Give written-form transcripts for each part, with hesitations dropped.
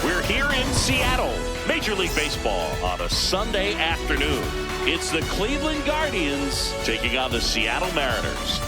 We're here in Seattle, Major League Baseball on a Sunday afternoon. It's the Cleveland Guardians taking on the Seattle Mariners.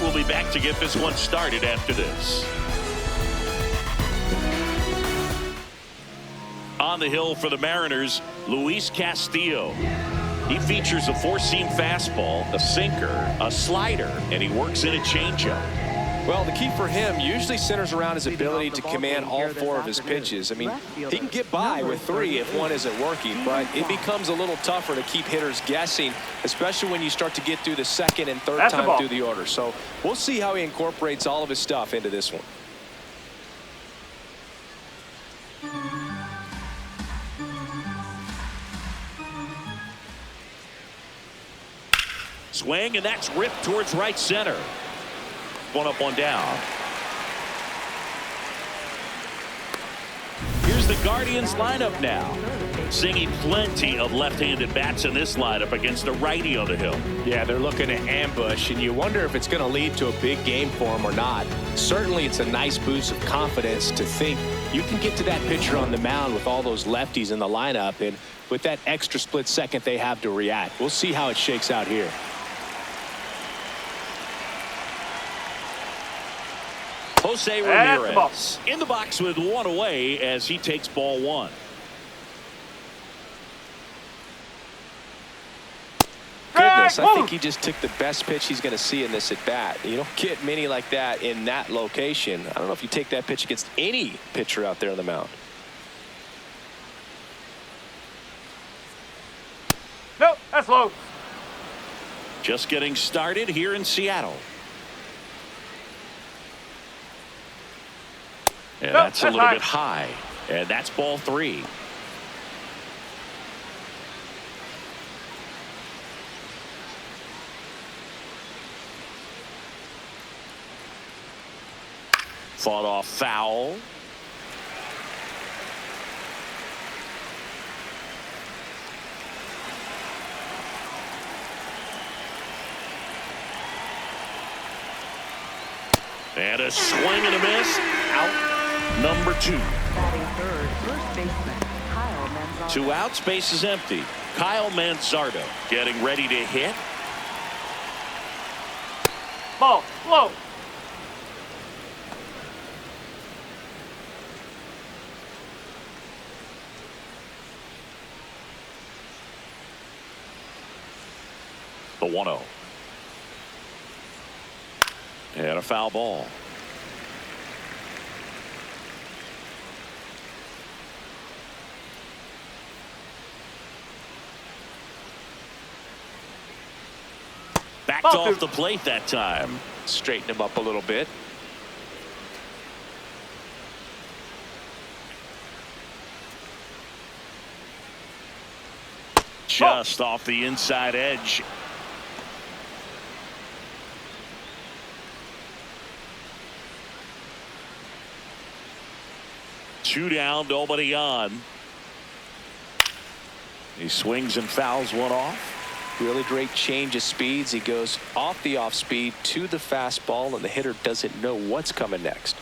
We'll be back to get this one started after this. On the hill for the Mariners, Luis Castillo. He features a four-seam fastball, a sinker, a slider, and he works in a changeup. Well, the key for him usually centers around his ability to command all four of his pitches. I mean, he can get by with three if one isn't working, but it becomes a little tougher to keep hitters guessing, especially when you start to get through the second and third time through the order. So we'll see how he incorporates all of his stuff into this one. Swing, and that's ripped towards right center. One up, one down. Here's the Guardians lineup now. Seeing plenty of left-handed bats in this lineup against a righty on the hill. Yeah, they're looking to ambush, and you wonder if it's going to lead to a big game for him or not. Certainly, it's a nice boost of confidence to think you can get to that pitcher on the mound with all those lefties in the lineup, and with that extra split second they have to react. We'll see how it shakes out here. Jose Ramirez in the box with one away as he takes ball one. Goodness, I think he just took the best pitch he's going to see in this at bat. You don't get many like that in that location. I don't know if you take that pitch against any pitcher out there on the mound. Nope, that's low. Just getting started here in Seattle. Yeah, that's a little bit high. And that's ball 3. Fought off foul. And a swing and a miss. Out number 2. Batting third, first baseman Kyle Manzardo. 2 outs, base is empty. Kyle Manzardo getting ready to hit. Ball, low. The 1-0. And a foul ball. Backed off the plate that time. Straighten him up a little bit. Just off the inside edge. Two down, nobody on. He swings and fouls one off. Really great change of speeds. He goes off the off speed to the fastball, and the hitter doesn't know what's coming next.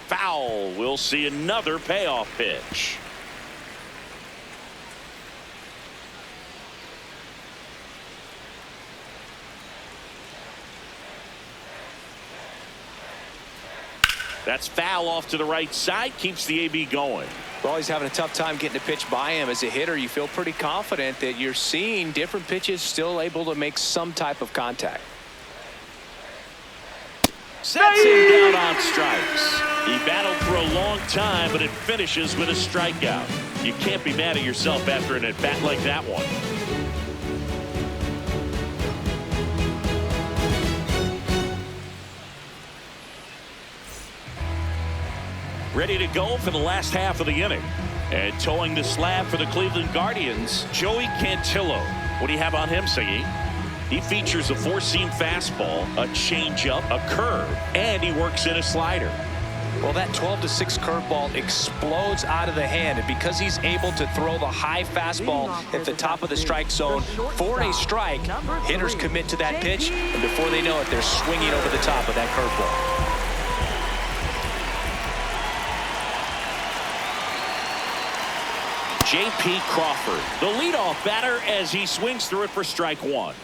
Foul. We'll see another payoff pitch. That's foul off to the right side. Keeps the AB going. Well, he's having a tough time getting a pitch by him. As a hitter, you feel pretty confident that you're seeing different pitches still able to make some type of contact. Sets him down on strikes. He battled for a long time, but it finishes with a strikeout. You can't be mad at yourself after an at-bat like that one. Ready to go for the last half of the inning. And towing the slab for the Cleveland Guardians, Joey Cantillo. What do you have on him, Siggy? He features a four-seam fastball, a changeup, a curve, and he works in a slider. Well, that 12-6 curveball explodes out of the hand, and because he's able to throw the high fastball at the top of the strike zone for a strike, hitters commit to that pitch, and before they know it, they're swinging over the top of that curveball. JP Crawford, the leadoff batter, as he swings through it for strike one.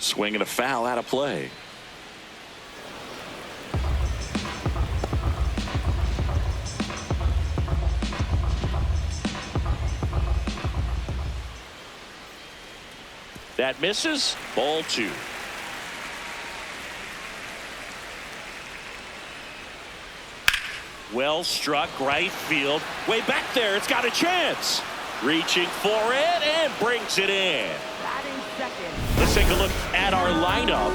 Swing and a foul out of play. That misses. Ball two. Well struck right field. Way back there. It's got a chance. Reaching for it and brings it in. Let's take a look at our lineup.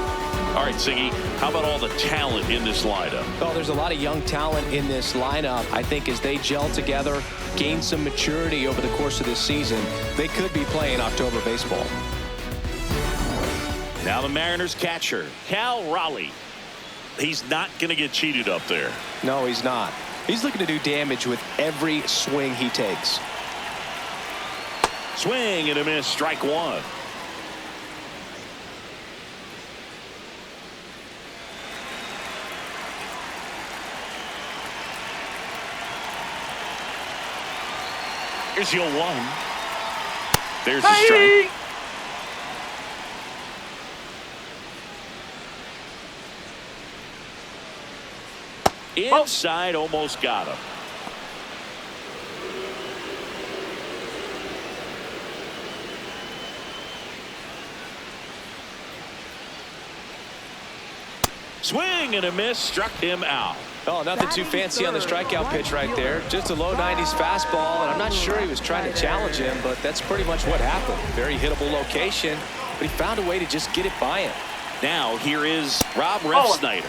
All right, Siggy, how about all the talent in this lineup? Well, there's a lot of young talent in this lineup. I think as they gel together, gain some maturity over the course of this season, they could be playing October baseball. Now the Mariners catcher, Cal Raleigh. He's not going to get cheated up there. No, he's not. He's looking to do damage with every swing he takes. Swing and a miss, strike one. Here's the 0-1. There's the strike. Inside, almost got him. Swing and a miss, struck him out. Oh, nothing too fancy on the strikeout pitch right there. Just a low 90s fastball, and I'm not sure he was trying to challenge him, but that's pretty much what happened. Very hittable location, but he found a way to just get it by him. Now here is Rob Refsnyder.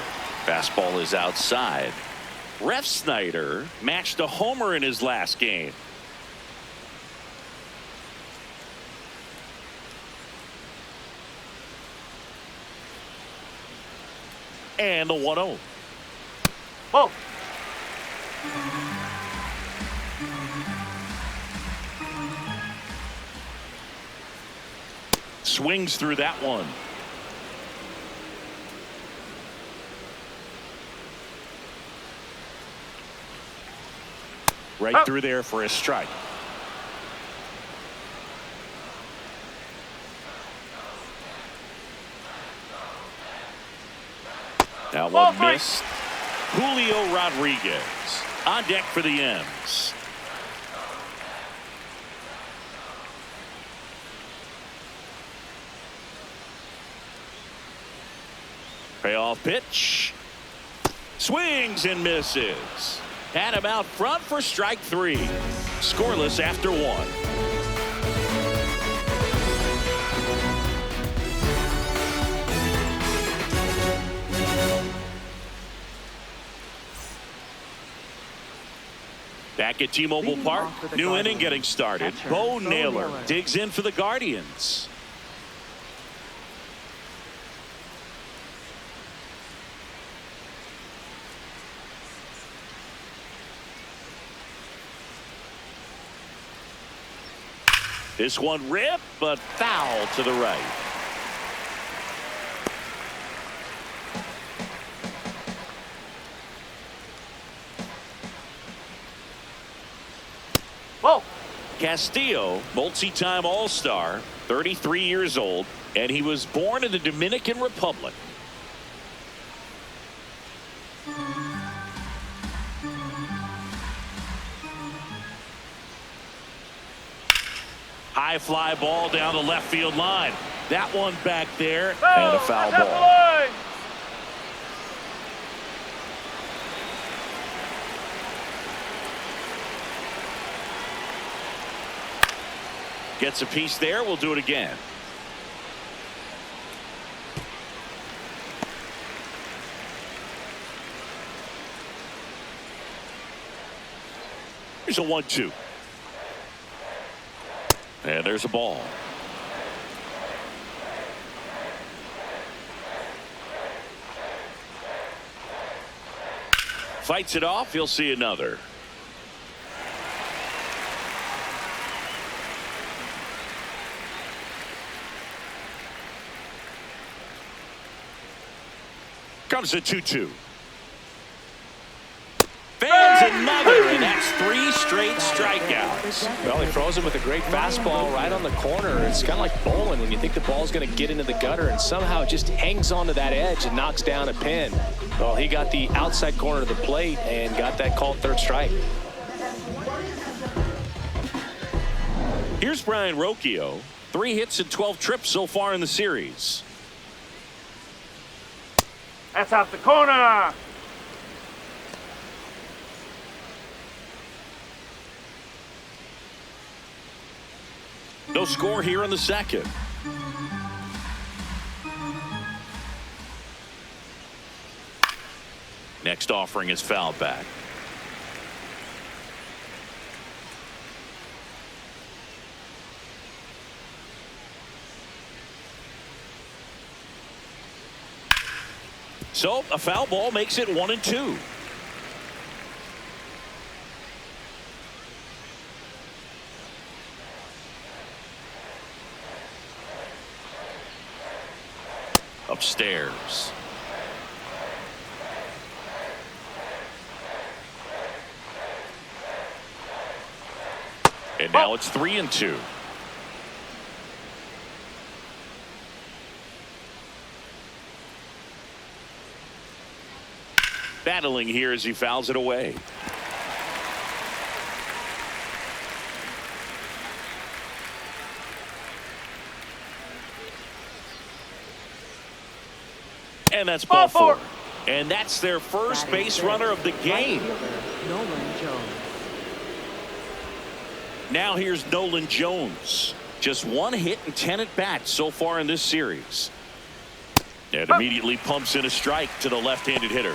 Fastball is outside. Refsnyder matched a homer in his last game. And the 1-0. Whoa. Swings through that one. Right through there for a strike. That one missed. Julio Rodriguez on deck for the M's. Payoff pitch. Swings and misses. Had him out front for strike 3. Scoreless after 1. Back at T-Mobile Park, new inning getting started. Bo Naylor digs in for the Guardians. This one ripped, but foul to the right. Whoa. Castillo, multi-time All-Star, 33 years old, and he was born in the Dominican Republic. High fly ball down the left field line. That one back there, and a foul ball. Gets a piece there. We'll do it again. Here's a 1-2. And there's a ball. Fights it off. He'll see another. Comes a 2-2. Fans another, and that's 3 straight strikeouts. Well, he throws him with a great fastball right on the corner. It's kind of like bowling when you think the ball's going to get into the gutter, and somehow it just hangs onto that edge and knocks down a pin. Well, he got the outside corner of the plate and got that called third strike. Here's Brayan Rocchio. 3 hits and 12 trips so far in the series. That's out the corner. No score here in the second. Next offering is fouled back. So a foul ball makes it 1-2. Upstairs. And now it's 3-2. Battling here as he fouls it away. And that's ball 4. And that's their first base runner of the game. Nolan Jones. Now here's Nolan Jones. Just 1 hit and 10 at bats so far in this series. And immediately pumps in a strike to the left-handed hitter.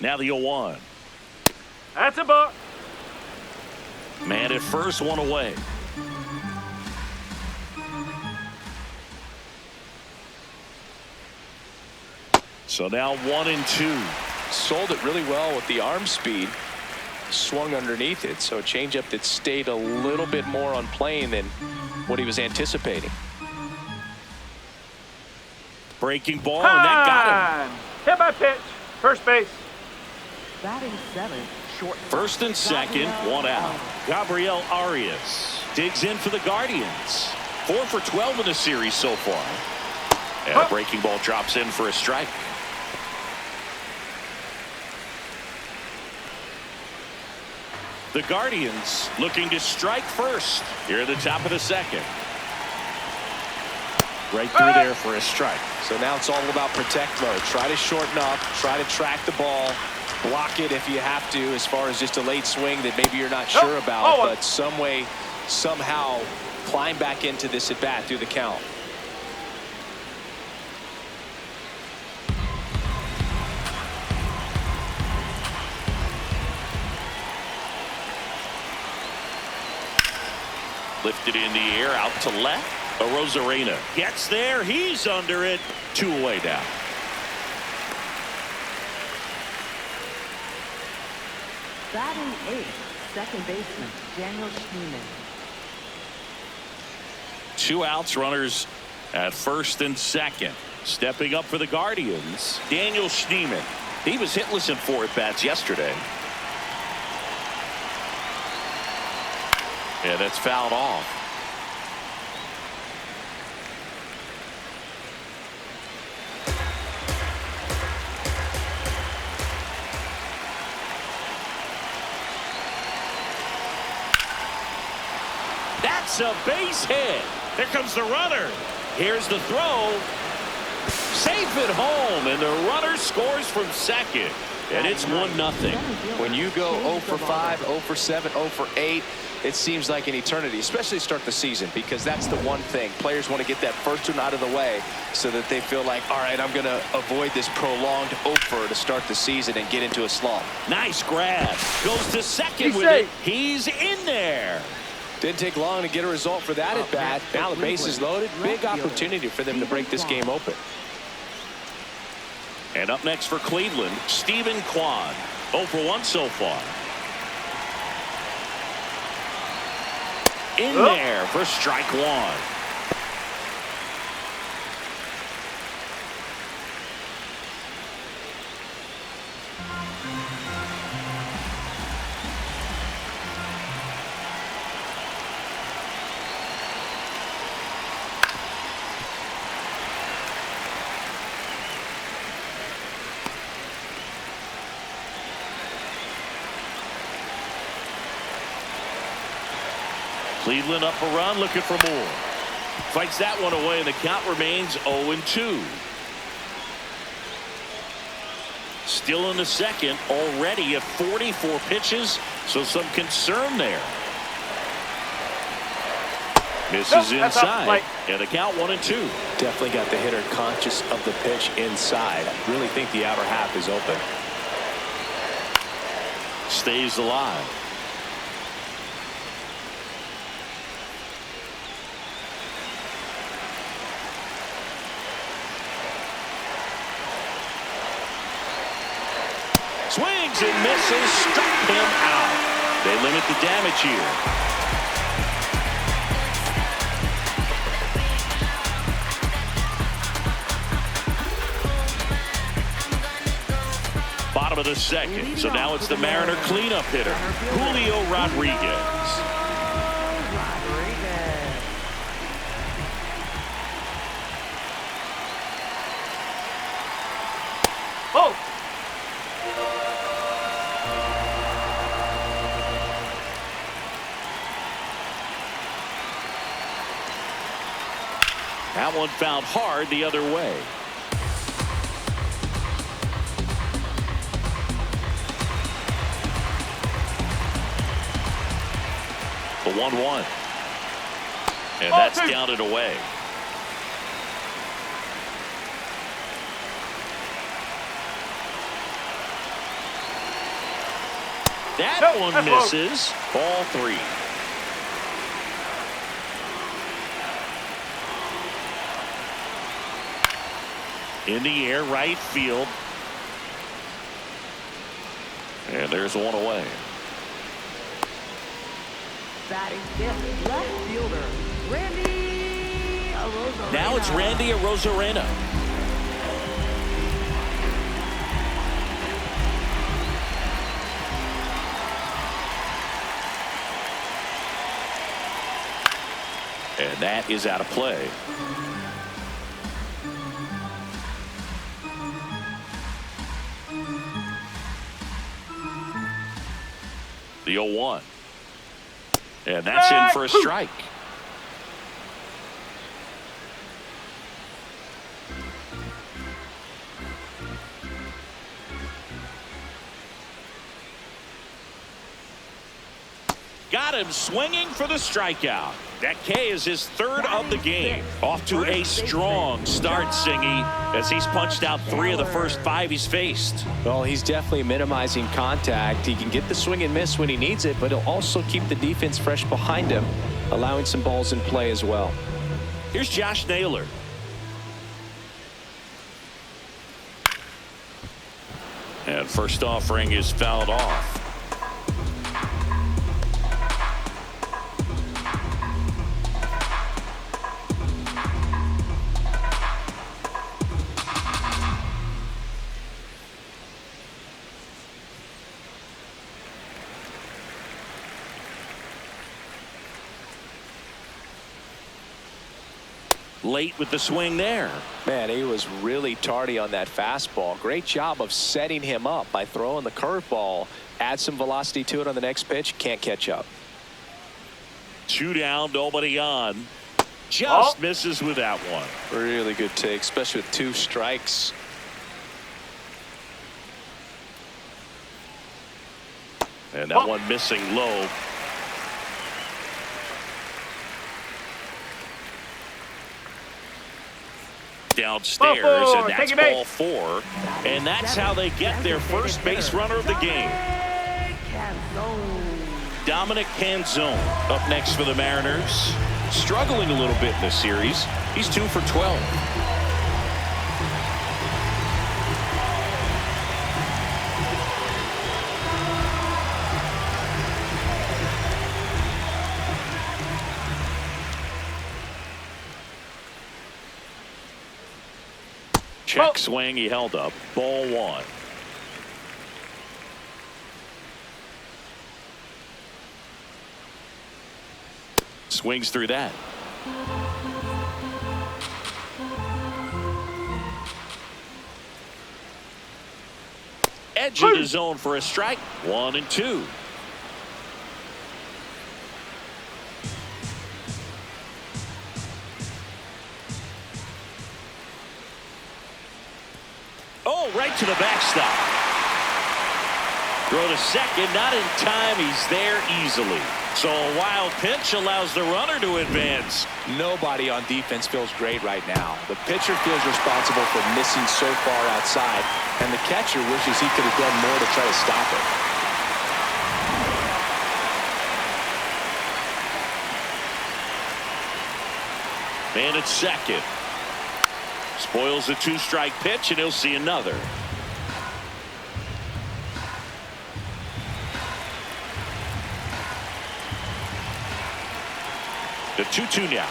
Now the 0-1. That's a ball. Man at first, 1 away. So now 1-2. Sold it really well with the arm speed. Swung underneath it. So a changeup that stayed a little bit more on plane than what he was anticipating. Breaking ball, and that got him. Hit by pitch. First base. Batting 7th, short. First and second, 1 out. Gabriel Arias digs in for the Guardians. 4 for 12 in the series so far. And a breaking ball drops in for a strike. The Guardians looking to strike first here at the top of the second. Right through there for a strike. So now it's all about protect mode. Try to shorten up, try to track the ball, block it if you have to, as far as just a late swing that maybe you're not sure about, but some way, somehow climb back into this at bat through the count. Lifted in the air out to left. Arozarena gets there. He's under it. 2 away now. Batting 8th, second baseman Daniel Schneeman. 2 outs, runners at first and second. Stepping up for the Guardians, Daniel Schneeman. He was hitless in 4 at-bats yesterday. Yeah, that's fouled off. That's a base hit. Here comes the runner. Here's the throw. Safe at home, and the runner scores from second. And it's 1-0. When you go 0 for 5, 0 for 7, 0 for 8, it seems like an eternity, especially to start the season, because that's the one thing. Players want to get that first one out of the way so that they feel like, all right, I'm going to avoid this prolonged 0 to start the season and get into a slump. Nice grab. Goes to second with it. He's in there. Didn't take long to get a result for that at bat. Now the base is loaded. Big opportunity for them to break this game open. And up next for Cleveland, Steven Kwan. 0 for 1 so far. In there for strike 1. Cleveland up a run, looking for more. Fights that one away, and the count remains 0-2. Still in the second, already at 44 pitches, so some concern there. Misses inside, and the count 1-2. Definitely got the hitter conscious of the pitch inside. I really think the outer half is open. Stays alive. Swings and misses, struck him out. They limit the damage here. Bottom of the second, so now it's the Mariner cleanup hitter, Julio Rodriguez. That one fouled hard the other way. The 1-1. And that's down and away. That one misses. Ball 3. In the air, right field. And there's one away. Batting fifth, left fielder, Randy Arozarena. Now it's Randy Arozarena. And that is out of play. The 0-1. And that's in for a strike. Got him swinging for the strikeout. That K is his third of the game. Off to a strong start, Singy, as he's punched out 3 of the first 5 he's faced. Well, he's definitely minimizing contact. He can get the swing and miss when he needs it, but he'll also keep the defense fresh behind him, allowing some balls in play as well. Here's Josh Naylor. And first offering is fouled off. Late with the swing there. Man, he was really tardy on that fastball. Great job of setting him up by throwing the curveball. Add some velocity to it on the next pitch. Can't catch up. 2 down, nobody on. Just misses with that one. Really good take, especially with 2 strikes. And that one missing low. Downstairs, and that's ball 4. And that's how they get their first base runner of the game. Dominic Canzone up next for the Mariners. Struggling a little bit in this series. He's 2 for 12. Check swing, he held up. Ball 1. Swings through that. Edge of the zone for a strike. 1-2. Oh, right to the backstop. Throw to second, not in time. He's there easily. So a wild pitch allows the runner to advance. Nobody on defense feels great right now. The pitcher feels responsible for missing so far outside, and the catcher wishes he could have done more to try to stop it. Man at second. Spoils the 2-strike pitch, and he'll see another. The 2-2 now.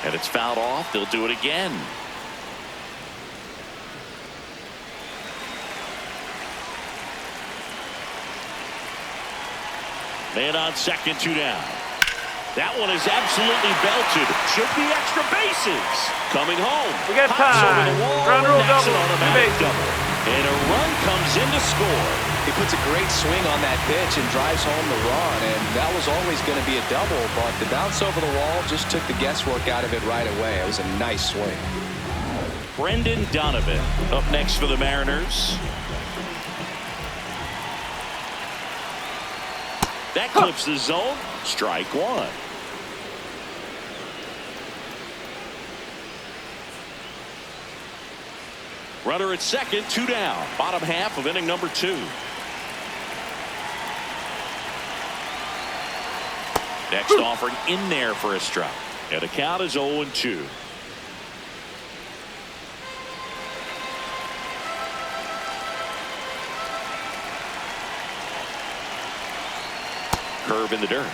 And it's fouled off. They'll do it again. Man on second, 2 down. That one is absolutely belted. Should be extra bases. Coming home. We got Pops time. over the wall. Ground rule That's double. an automatic 2 bases. double. And a run comes in to score. He puts a great swing on that pitch and drives home the run, and that was always going to be a double, but the bounce over the wall just took the guesswork out of it right away. It was a nice swing. Brendan Donovan up next for the Mariners. That clips the zone. Strike one. Runner at second, 2 down. Bottom half of inning number 2. Next offering in there for a strike. And the count is 0-2. Curve in the dirt.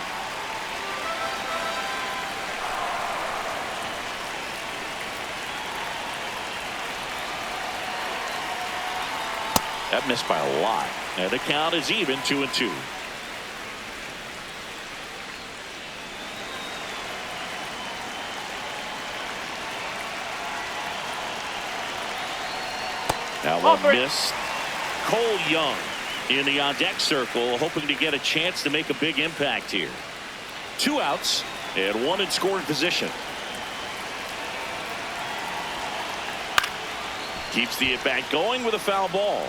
That missed by a lot. And the count is even, 2-2. Now one missed. Cole Young in the on-deck circle, hoping to get a chance to make a big impact here. 2 outs and 1 in scoring position. Keeps the at-bat going with a foul ball.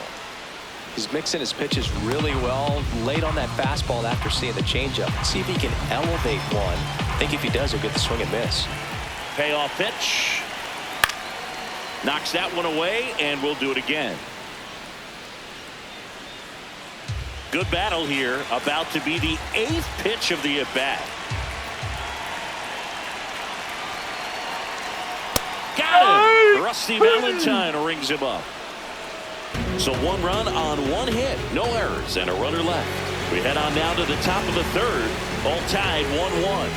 He's mixing his pitches really well. Late on that fastball after seeing the changeup. See if he can elevate one. I think if he does, he'll get the swing and miss. Payoff pitch. Knocks that one away, and we'll do it again. Good battle here. About to be the 8th pitch of the at-bat. Got him! Rusty Valentine rings him up. So 1 run on 1 hit. No errors and a runner left. We head on now to the top of the 3rd. All tied 1-1.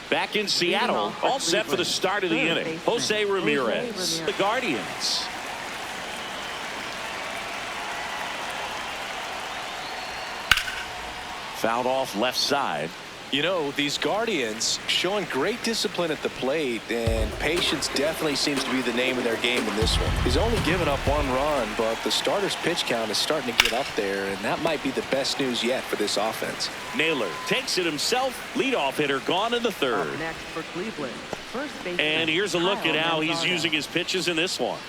Back in Seattle, all set for the start of the inning. Jose Ramirez, the Guardians. Fouled off left side. You know, these Guardians showing great discipline at the plate, and patience definitely seems to be the name of their game in this one. He's only given up 1 run, but the starter's pitch count is starting to get up there, and that might be the best news yet for this offense. Naylor takes it himself. Leadoff hitter gone in the 3rd. Up next for Cleveland, first baseman And here's a look Kyle at how he's Manzardo. using his pitches in this one.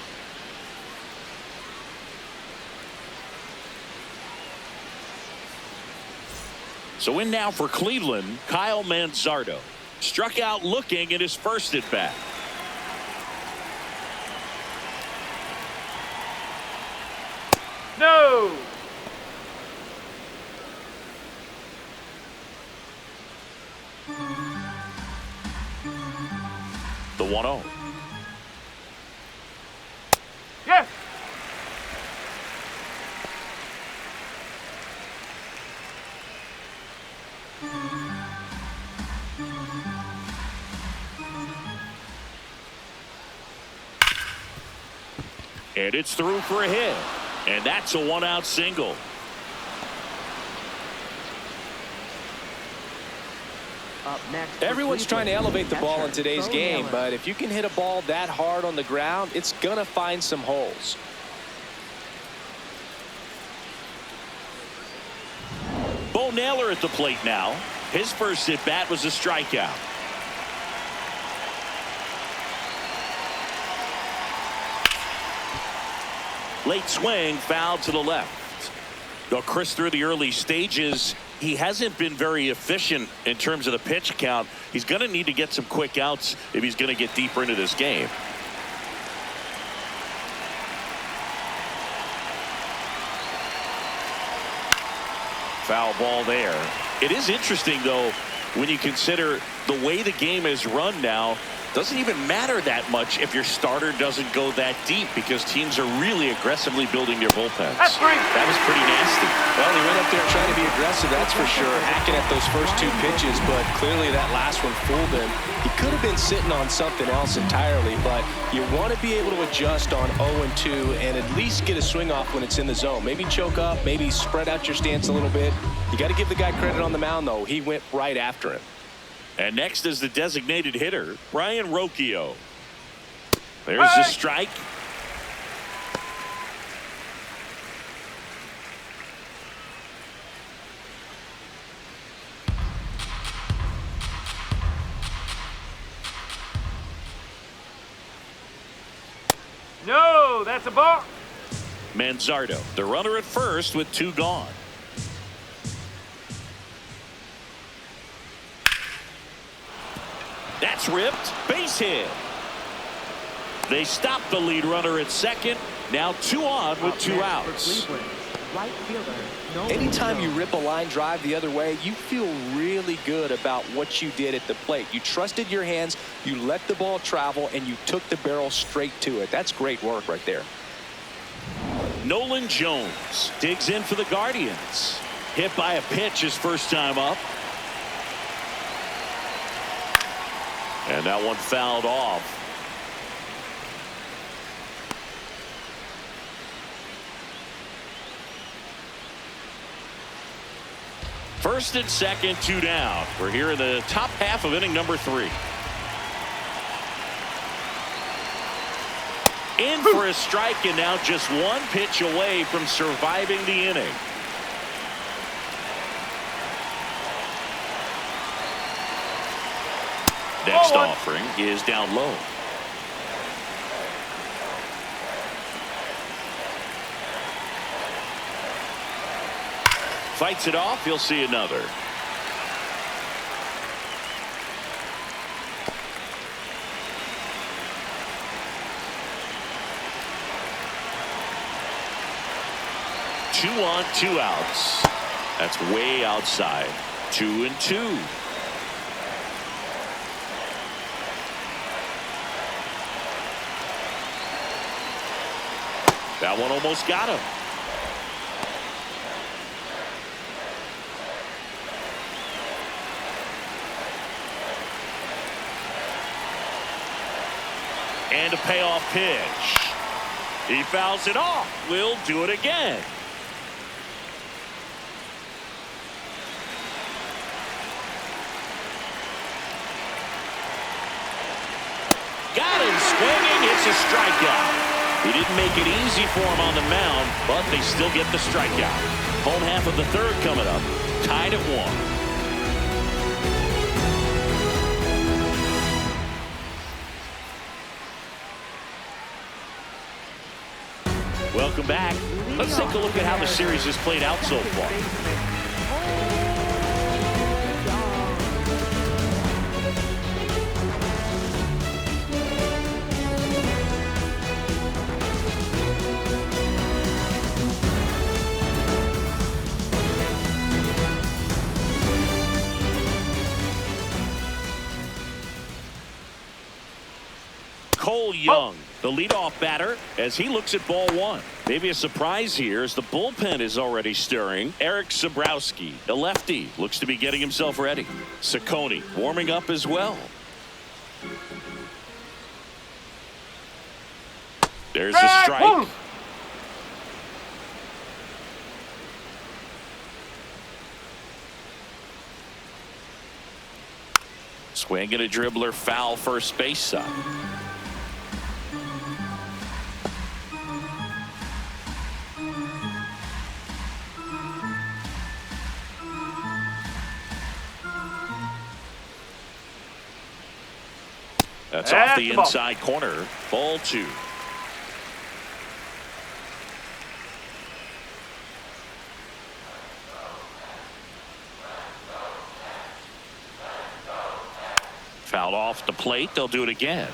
So in now for Cleveland, Kyle Manzardo. Struck out looking at his first at bat. No! The 1-0. Yes! And it's through for a hit. And that's a 1-out single. Up next for Everyone's trying to Cleveland, elevate the ball in catcher, today's Bo game, Naylor. but if you can hit a ball that hard on the ground, it's going to find some holes. Bo Naylor at the plate now. His first at bat was a strikeout. Late swing, foul to the left. Though Chris, through the early stages, he hasn't been very efficient in terms of the pitch count. He's going to need to get some quick outs if he's going to get deeper into this game. Foul ball there. It is interesting, though, when you consider the way the game is run now. Doesn't even matter that much if your starter doesn't go that deep, because teams are really aggressively building their bullpens. That's great. That was pretty nasty. Well, he went up there trying to be aggressive, that's for sure, hacking at those first 2 pitches, but clearly that last one fooled him. He could have been sitting on something else entirely, but you want to be able to adjust on 0-2 and at least get a swing off when it's in the zone. Maybe choke up, maybe spread out your stance a little bit. You got to give the guy credit on the mound, though. He went right after him. And next is the designated hitter, Brayan Rocchio. There's the strike. No, that's a ball. Manzardo, the runner at first with 2 gone. That's ripped. Base hit. They stop the lead runner at second. Now 2 on with 2 outs. Right fielder, Nolan Anytime you Jones. rip a line drive the other way, you feel really good about what you did at the plate. You trusted your hands, you let the ball travel, and you took the barrel straight to it. That's great work right there. Nolan Jones digs in for the Guardians. Hit by a pitch his first time up. And that one fouled off. First and second, 2 down. We're here in the top half of inning number 3. In for a strike, and now just 1 pitch away from surviving the inning. Next offering is down low. Fights it off. He'll see another. Two on, 2 outs. That's way outside. 2-2. That one almost got him. And a payoff pitch. He fouls it off. We'll do it again. Got him swinging. It's a strikeout. He didn't make it easy for him on the mound, but they still get the strikeout. Home half of the 3rd coming up. Tied at 1. Welcome back. Let's take a look at how the series has played out so far. Young, the leadoff batter, as he looks at ball 1. Maybe a surprise here as the bullpen is already stirring. Eric Sabrowski, the lefty, looks to be getting himself ready. Ciccone warming up as well. There's a strike. Swing and a dribbler, foul first base side. That's off the inside corner. Ball 2. Fouled off the plate. They'll do it again.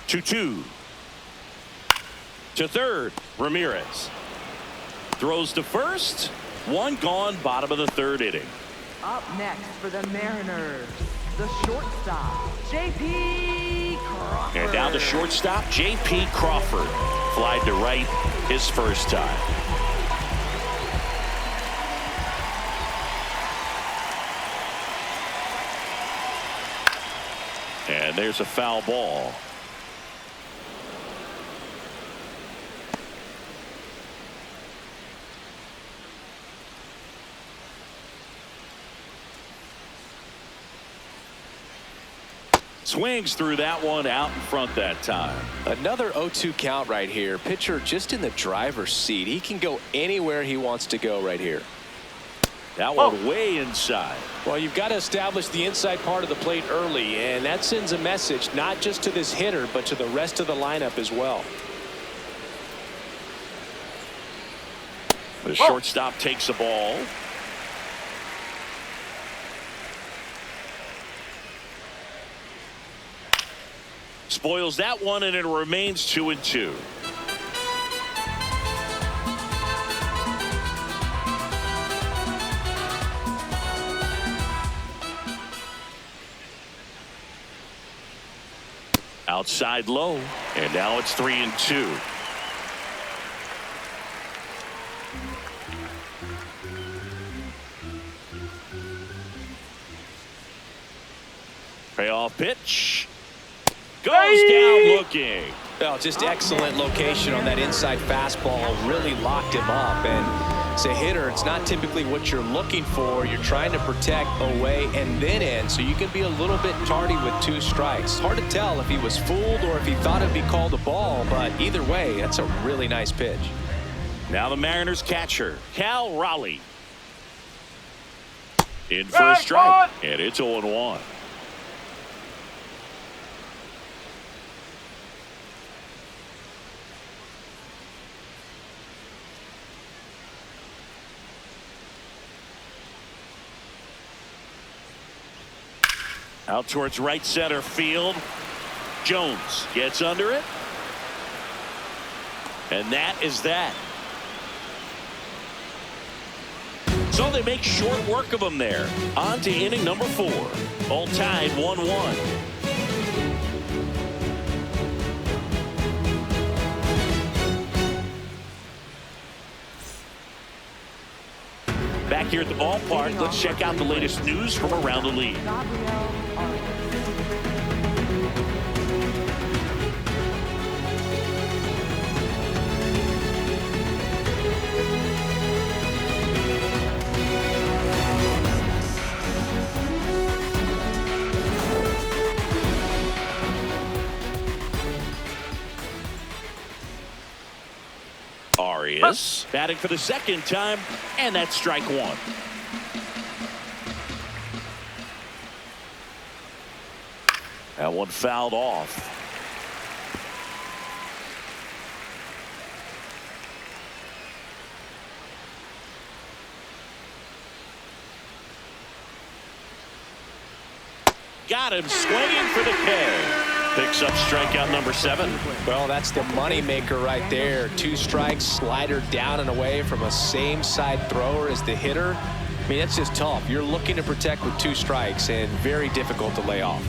Two to third. Ramirez throws to first. 1 gone. Bottom of the 3rd inning. Up next for the Mariners, the shortstop, JP Crawford. And down the shortstop, JP Crawford. Flied to right his first time. And there's a foul ball. Swings through that one out in front that time. Another 0-2 count right here. Pitcher just in the driver's seat. He can go anywhere he wants to go right here. That one way inside. Well, you've got to establish the inside part of the plate early, and that sends a message not just to this hitter but to the rest of the lineup as well. The shortstop takes the ball. Spoils that one, and it remains 2-2. Outside low, and now it's 3-2. Payoff pitch. Goes down looking. Well, just excellent location on that inside fastball. Really locked him up. And as a hitter, it's not typically what you're looking for. You're trying to protect away and then in, so you can be a little bit tardy with 2 strikes. Hard to tell if he was fooled or if he thought it'd be called a ball, but either way, that's a really nice pitch. Now the Mariners catcher, Cal Raleigh. In for a strike, and it's 0-1. Out towards right center field. Jones gets under it. And that is that. So they make short work of him there. On to inning number 4. All tied 1-1. Back here at the ballpark, let's check out the latest news from around the league. Arias batting for the second time, and that's strike 1. That one fouled off. Got him swinging for the K. Picks up strikeout number 7. Well, that's the money maker right there. 2 strikes, slider down and away from a same side thrower as the hitter. I mean, that's just tough. You're looking to protect with 2 strikes and very difficult to lay off.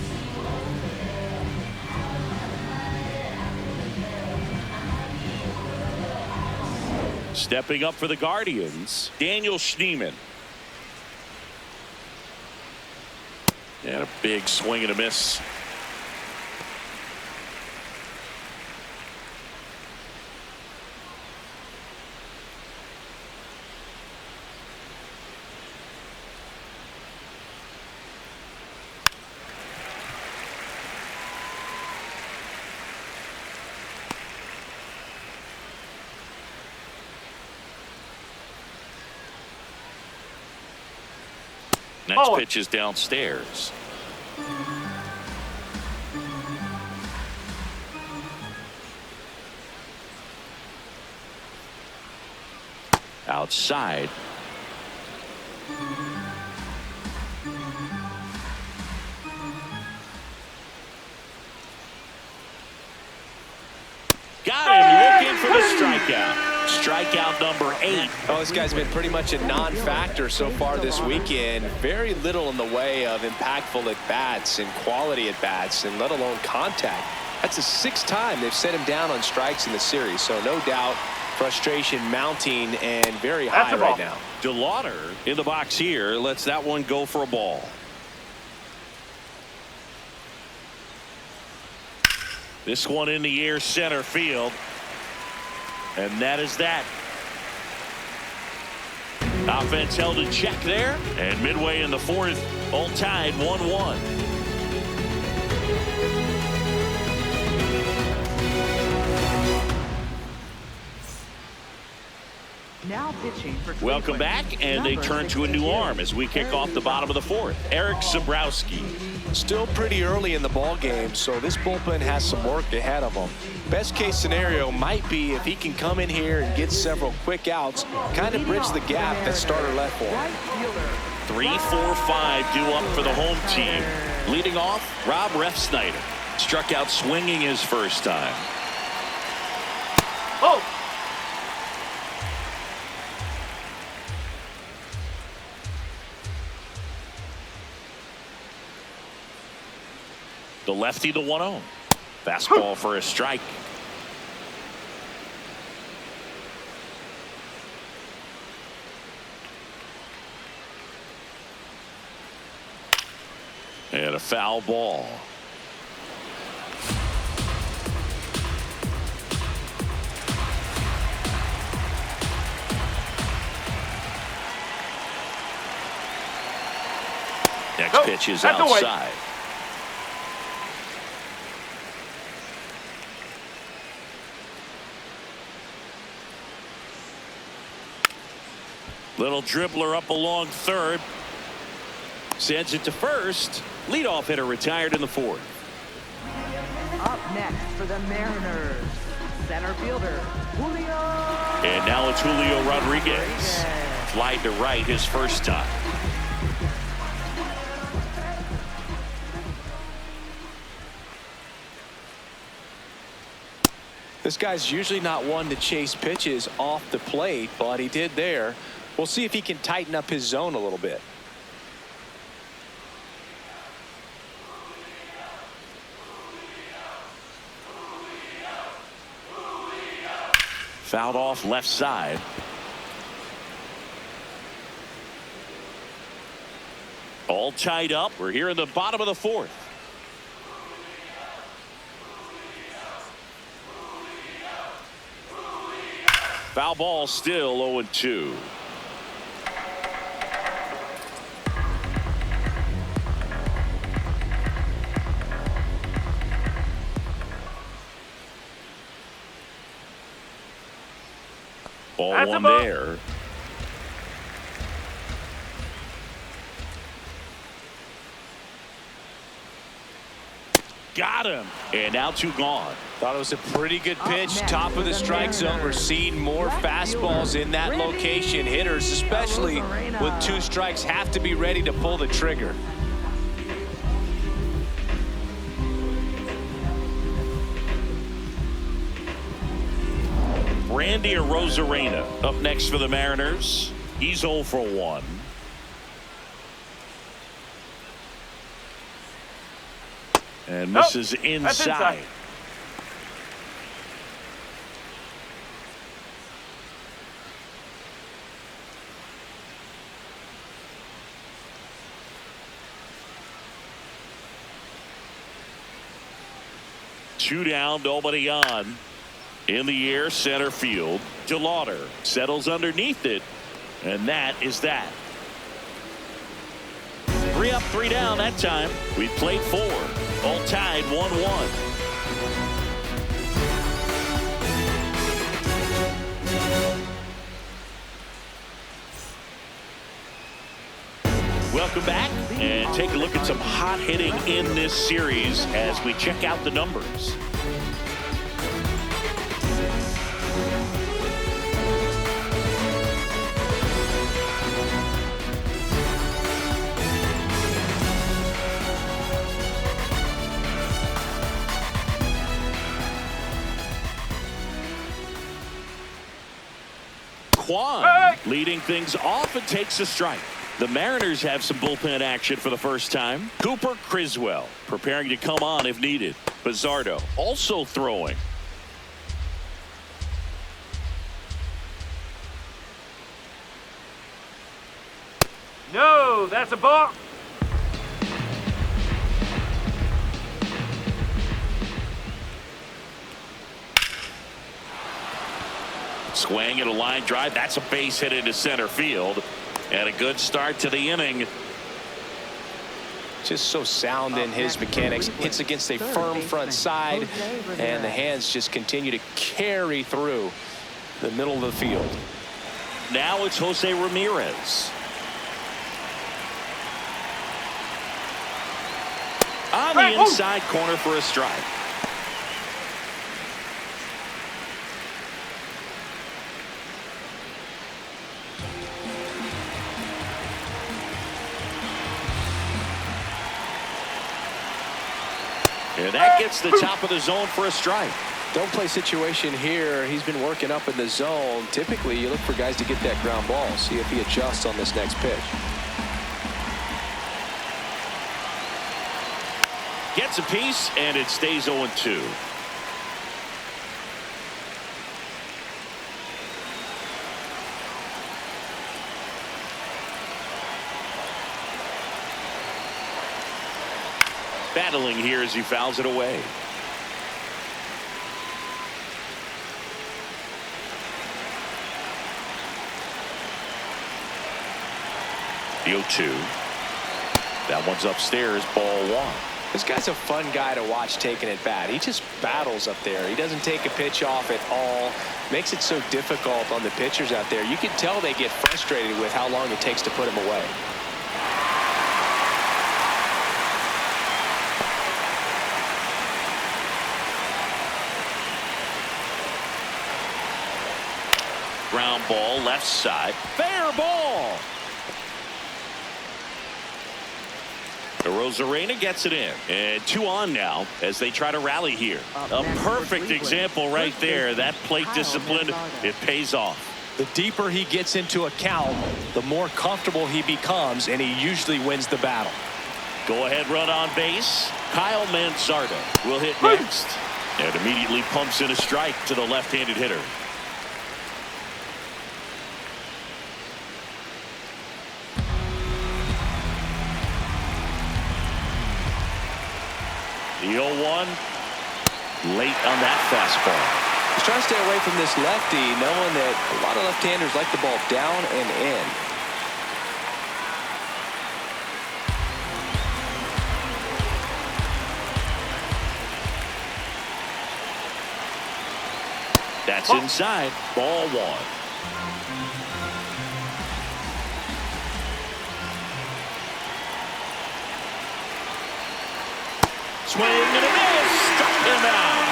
Stepping up for the Guardians, Daniel Schneeman. And a big swing and a miss. Next pitch is downstairs. Outside. Got him looking for the strikeout. Strikeout number 8. Oh, this guy's been pretty much a non-factor so far this weekend. Very little in the way of impactful at-bats and quality at-bats, and let alone contact. That's the 6th time they've set him down on strikes in the series, so no doubt frustration mounting and very high right now. DeLauter in the box here lets that one go for a ball. This one in the air center field. And that is that. Offense held in check there. And midway in the 4th, all tied 1-1. Now pitching for Welcome Cleveland, back, and they number turn to a new 62, arm as we kick off the bottom of the fourth. Eric Sabrowski. Still pretty early in the ball game, so this bullpen has some work ahead of them. Best case scenario might be if he can come in here and get several quick outs, kind of bridge the gap that starter left for him. Right fielder. 3, 4, 5 due up for the home team. Leading off, Rob Refsnyder. Struck out swinging his first time. Oh! The lefty, the 1-0. Fastball for a strike. And a foul ball. Next pitch is That's away. outside. Little dribbler up along third. Sends it to first. Leadoff hitter retired in the fourth. Up next for the Mariners, center fielder, Julio. And now it's Julio Rodriguez. Fly to right his first time. This guy's usually not one to chase pitches off the plate, but he did there. We'll see if he can tighten up his zone a little bit. Fouled off left side. All tied up. We're here in the bottom of the fourth. Foul ball, still 0-2. Ball That's one a ball. there. Got him. And now 2 gone. Thought it was a pretty good pitch. next Top of for the the strike zone. We're Mariners, seeing more left fastballs fielder, in that Randy location. Hitters, especially Arozarena. with 2 strikes, have to be ready to pull the trigger. Randy Arozarena up next for the Mariners. He's 0 for 1. And misses inside. Two down, nobody on. In the air, center field. DeLauter settles underneath it, and that is that. 3 up, 3 down that time. We played 4. All tied 1-1. Welcome back, and take a look at some hot hitting in this series as we check out the numbers. Kwan leading things off and takes a strike. The Mariners have some bullpen action for the first time. Cooper Criswell preparing to come on if needed. Manzardo also throwing. No, that's a balk. Swing at a line drive. That's a base hit into center field. And a good start to the inning. Just so sound in his mechanics. Hits against a firm front side, and the hands just continue to carry through the middle of the field. now it's Jose Ramirez. On the inside corner for a strike. And that gets the top of the zone for a strike. Don't play situation here. He's been working up in the zone. Typically, you look for guys to get that ground ball. See if he adjusts on this next pitch. Gets a piece, and it stays 0-2. Battling here as he fouls it away. The 0-2. That one's upstairs, ball 1. This guy's a fun guy to watch taking at bat. He just battles up there. He doesn't take a pitch off at all. Makes it so difficult on the pitchers out there. You can tell they get frustrated with how long it takes to put him away. Ground ball left side. Fair ball. Arozarena gets it in. And 2 on now as they try to rally here. A perfect example right there. That plate discipline, it pays off. The deeper he gets into a count, the more comfortable he becomes, and he usually wins the battle. Go ahead run on base. Kyle Manzardo will hit next. And immediately pumps in a strike to the left-handed hitter. The 0-1 late on that fastball. He's trying to stay away from this lefty, knowing that a lot of left-handers like the ball down and in. That's inside, ball 1. Swing and a miss. Struck him out.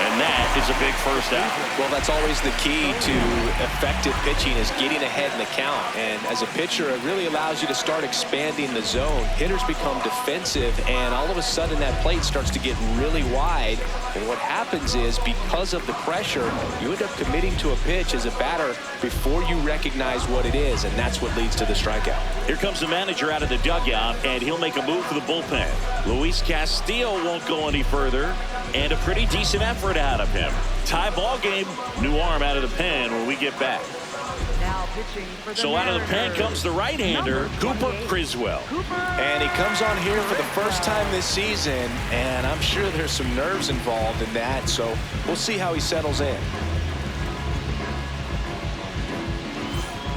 And that is a big first out. Well, that's always the key to effective pitching, is getting ahead in the count. And as a pitcher, it really allows you to start expanding the zone. Hitters become defensive, and all of a sudden that plate starts to get really wide. And what happens is, because of the pressure, you end up committing to a pitch as a batter before you recognize what it is, and that's what leads to the strikeout. Here comes the manager out of the dugout, and he'll make a move for the bullpen. Luis Castillo won't go any further, and a pretty decent effort out of him. Tie ball game, new arm out of the pen when we get back. Now pitching for the So out of the pen comes the right-hander, Cooper Criswell. And he comes on here for the first time this season, and I'm sure there's some nerves involved in that, so we'll see how he settles in.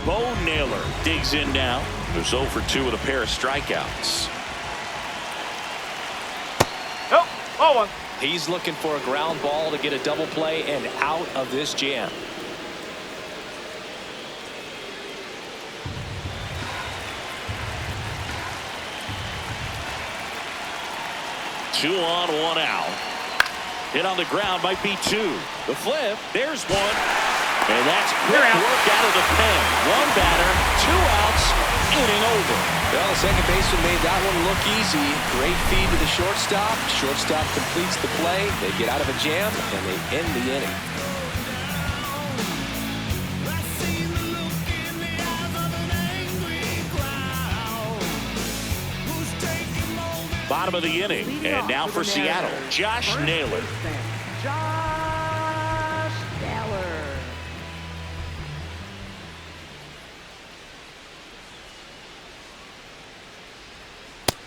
Bo Naylor digs in now. There's 0 for 2 with a pair of strikeouts. Nope, ball 1. He's looking for a ground ball to get a double play and out of this jam. Two on, 1 out. Hit on the ground, might be 2. The flip, there's 1. And that's quick work out of the pen. 1 batter, 2 outs, inning over. Well, the second baseman made that one look easy. Great feed to the shortstop. Shortstop completes the play. They get out of a jam, and they end the inning. Bottom of the inning, and now for Seattle, Josh Naylor. Josh Naylor.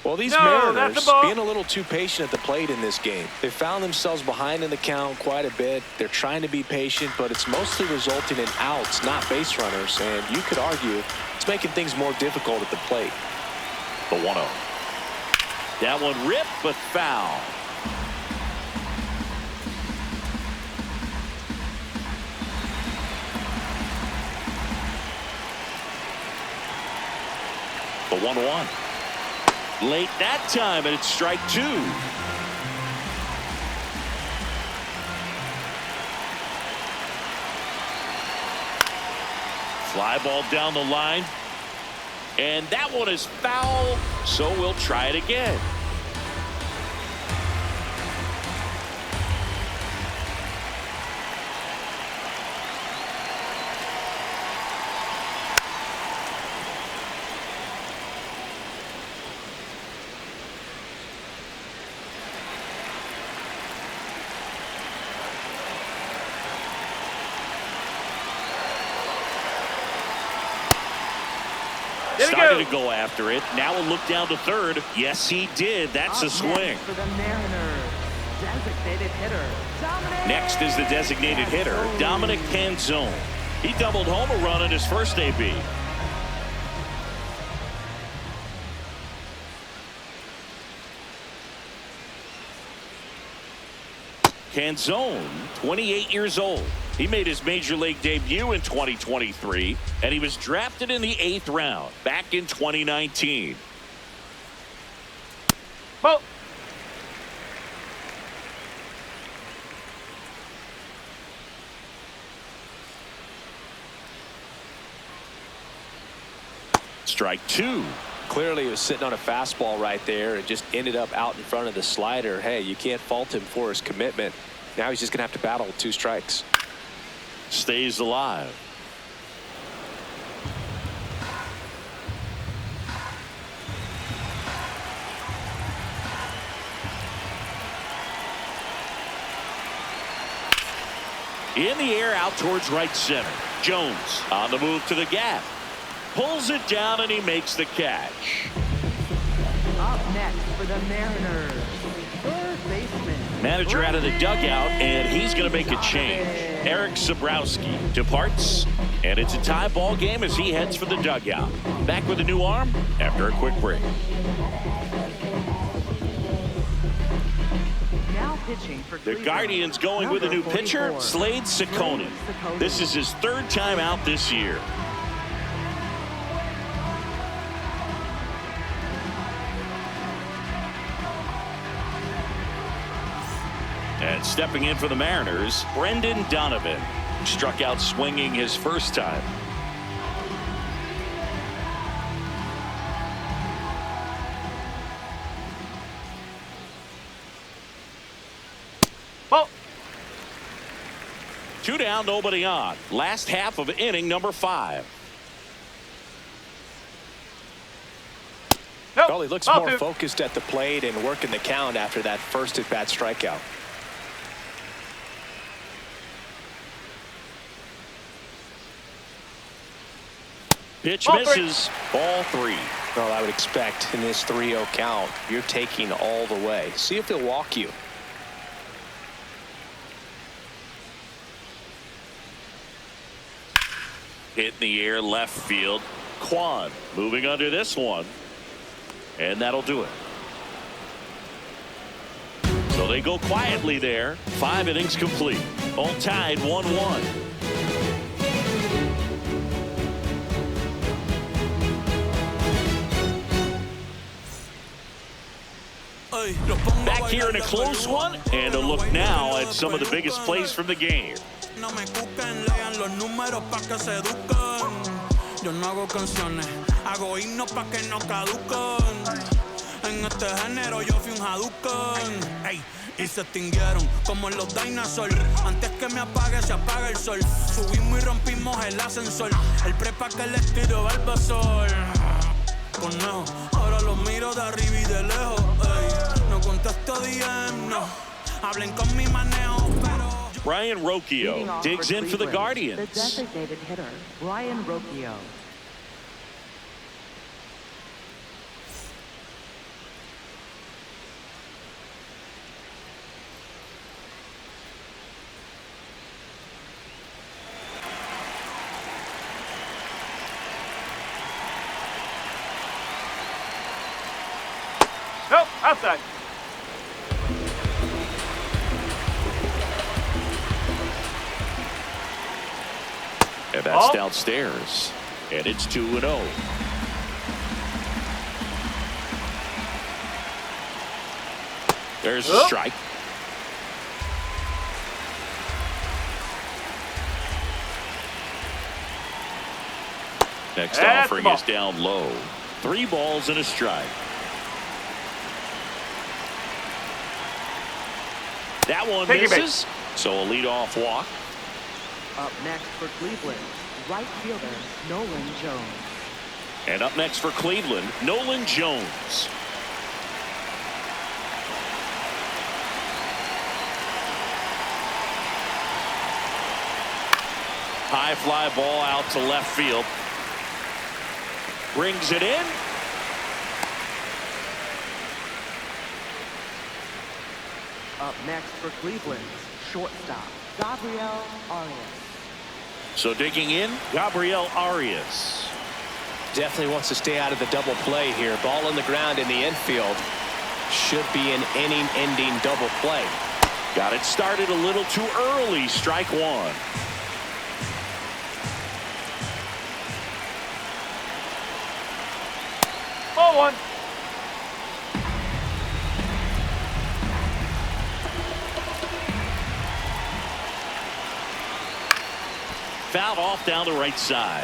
Well, these That's Mariners a ball. being a little too patient at the plate in this game. They found themselves behind in the count quite a bit. They're trying to be patient, but it's mostly resulting in outs, not base runners. And you could argue it's making things more difficult at the plate. The 1-0. That one ripped, but foul. The 1-1. Late that time, and it's strike 2. Fly ball down the line. And that one is foul, so we'll try it again. Started to go after it. Now a look down to third. Yes, he did. That's a swing. For the Mariners, designated hitter, Next is the designated hitter, Dominic Canzone. He doubled home a run in his first AB. Canzone, 28 years old. He made his major league debut in 2023, and he was drafted in the 8th round back in 2019. Ball. Strike 2. Clearly he was sitting on a fastball right there and just ended up out in front of the slider. Hey, you can't fault him for his commitment. Now he's just going to have to battle with 2 strikes. Stays alive. In the air out towards right center. Jones on the move to the gap. Pulls it down and he makes the catch. Up next for the Mariners, third baseman. Manager out of the dugout, and he's going to make a change. Eric Sabrowski departs, and it's a tie ball game as he heads for the dugout. Back with a new arm after a quick break. Now pitching for The Cleveland, Guardians going with a new pitcher, 44. Slade Ciccone. This is his 3rd time out this year. And stepping in for the Mariners, Brendan Donovan. Struck out swinging his first time. Ball. 2 down, nobody on. Last half of inning number 5. Nope. Well, he looks Ball more 2. focused at the plate and working the count after that first at-bat strikeout. Pitch Ball misses. Ball 3. Well, I would expect in this 3-0 count, you're taking all the way. See if he'll walk you. Hit in the air left field. Kwan moving under this one. And that'll do it. So they go quietly there. 5 innings complete. All tied 1-1. Back here in a close one, and a look now at some of the biggest plays from the game. No me cuquen, lean los números pa' que se eduquen. Yo no hago canciones, hago himnos pa' que no caduquen. En este género yo fui un Hadouken. Ey, y se extinguieron como los dinosaurs. Antes que me apague, se apaga el sol. Subimos y rompimos el ascensor. El prepa que les tiro Barbasol. Conejo, ahora los miro de arriba y de lejos. Ey, no contesto DM, no. Hablen con mi manejo, pero... Brayan Rocchio digs in for the The Guardians. designated hitter, Brayan Rocchio. Nope. Outside. And that's Ball. downstairs. And it's 2-0. There's a strike. Next offering is down low. 3 balls and a strike. That one misses. So a leadoff walk. Up next for Cleveland, right fielder Nolan Jones. And up next for Cleveland, Nolan Jones. High fly ball out to left field. Brings it in. Up next for Cleveland, shortstop Gabriel Arias. So digging in, Gabriel Arias. Definitely wants to stay out of the double play here. Ball on the ground in the infield. Should be an inning-ending double play. Got it started a little too early. Strike 1. Ball 1. Fouled off down the right side.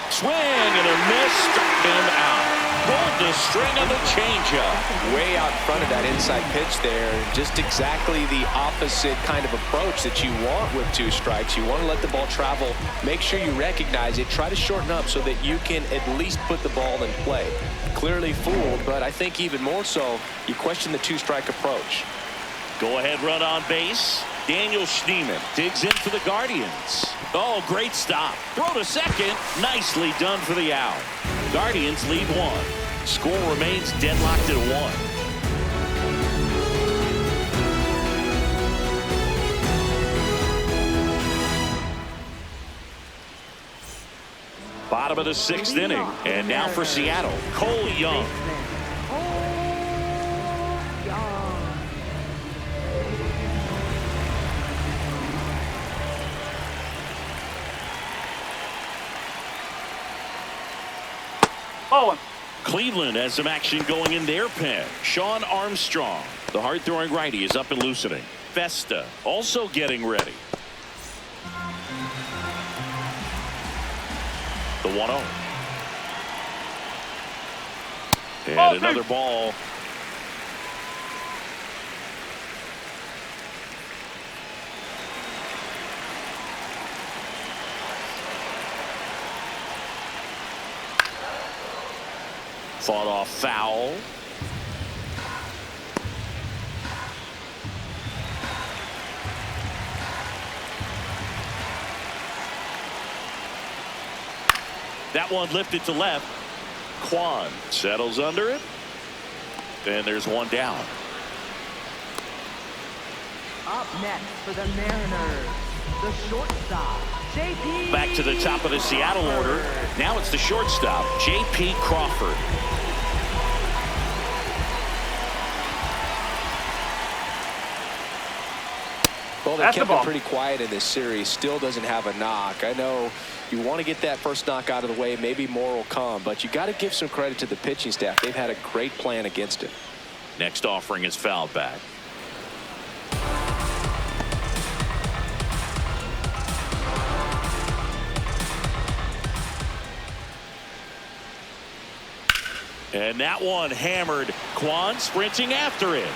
Swing and a miss. Struck him out. Pulled the string of the changeup. Way out in front of that inside pitch there. Just exactly the opposite kind of approach that you want with 2 strikes. You want to let the ball travel. Make sure you recognize it. Try to shorten up so that you can at least put the ball in play. Clearly fooled, but I think even more so, you question the 2-strike approach. Go ahead run on base. Daniel Schneeman digs in for the Guardians. Oh, great stop. Throw to second. Nicely done for the out. Guardians lead 1. Score remains deadlocked at 1. Bottom of the 6th inning. And now for Seattle, Cole Young. Cleveland has some action going in their pen. Sean Armstrong, the hard-throwing righty, is up and loosening. Festa also getting ready. The 1-0. And another ball. Fought off foul. That one lifted to left. Kwan settles under it. And there's 1 down. Up next for the Mariners, the shortstop, JP. Back to the top of the Seattle order. Now it's the shortstop, JP Crawford. Well, they kept him pretty quiet in this series. Still doesn't have a knock. I know you want to get that first knock out of the way. Maybe more will come, but you got to give some credit to the pitching staff. They've had a great plan against it. Next offering is fouled back. And that one hammered. Kwan sprinting after it.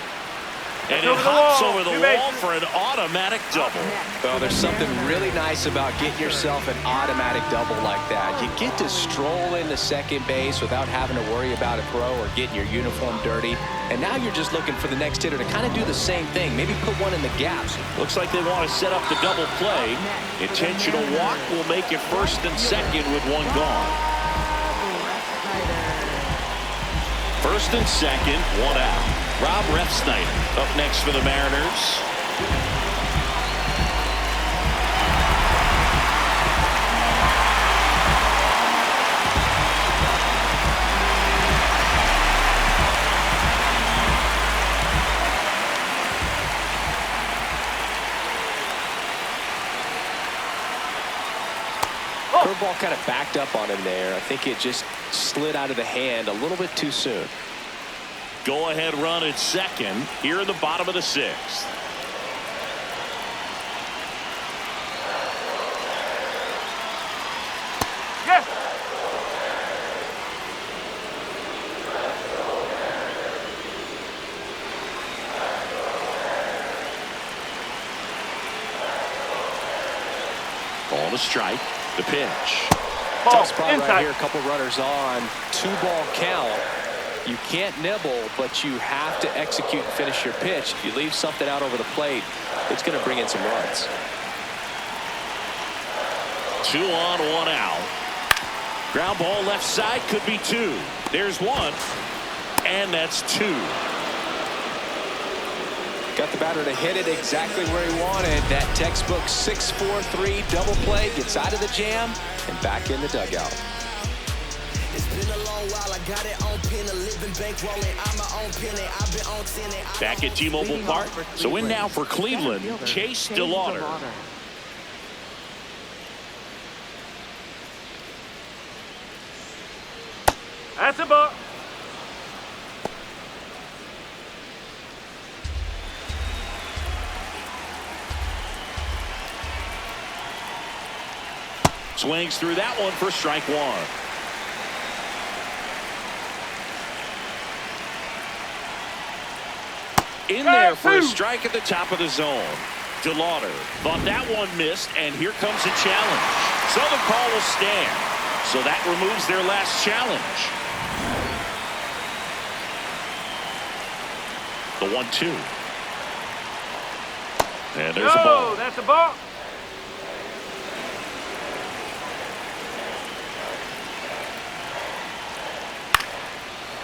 And it hops over the wall for an automatic double. Well, there's something really nice about getting yourself an automatic double like that. You get to stroll into second base without having to worry about a throw or getting your uniform dirty. And now you're just looking for the next hitter to kind of do the same thing. Maybe put one in the gaps. Looks like they want to set up the double play. Intentional walk will make it 1st and 2nd with 1 gone. 1st and 2nd, 1 out. Rob Refsnyder up next for the Mariners. Curveball kind of backed up on him there. I think it just slid out of the hand a little bit too soon. Go ahead run at second here in the bottom of the 6th. Yes. Ball to strike. The pitch. Ball Tough spot inside. right here. A couple runners on. 2-ball count. You can't nibble, but you have to execute and finish your pitch. If you leave something out over the plate, it's going to bring in some runs. 2 on, 1 out. Ground ball left side, could be 2. There's 1, and that's 2. Got the batter to hit it exactly where he wanted. That textbook 6-4-3 double play, gets out of the jam and back in the dugout. It's been a long while. I got it on pin, a living bank rolling. I'm my own penny. I've been on 10. Back at T-Mobile Park. So in now for Cleveland, Chase DeLauter. That's a ball. Swings through that one for strike 1. In there for a strike at the top of the zone. DeLauter thought that one missed, and here comes a challenge. So the call will stand. So that removes their last challenge. The 1-2. And there's a ball. That's a ball.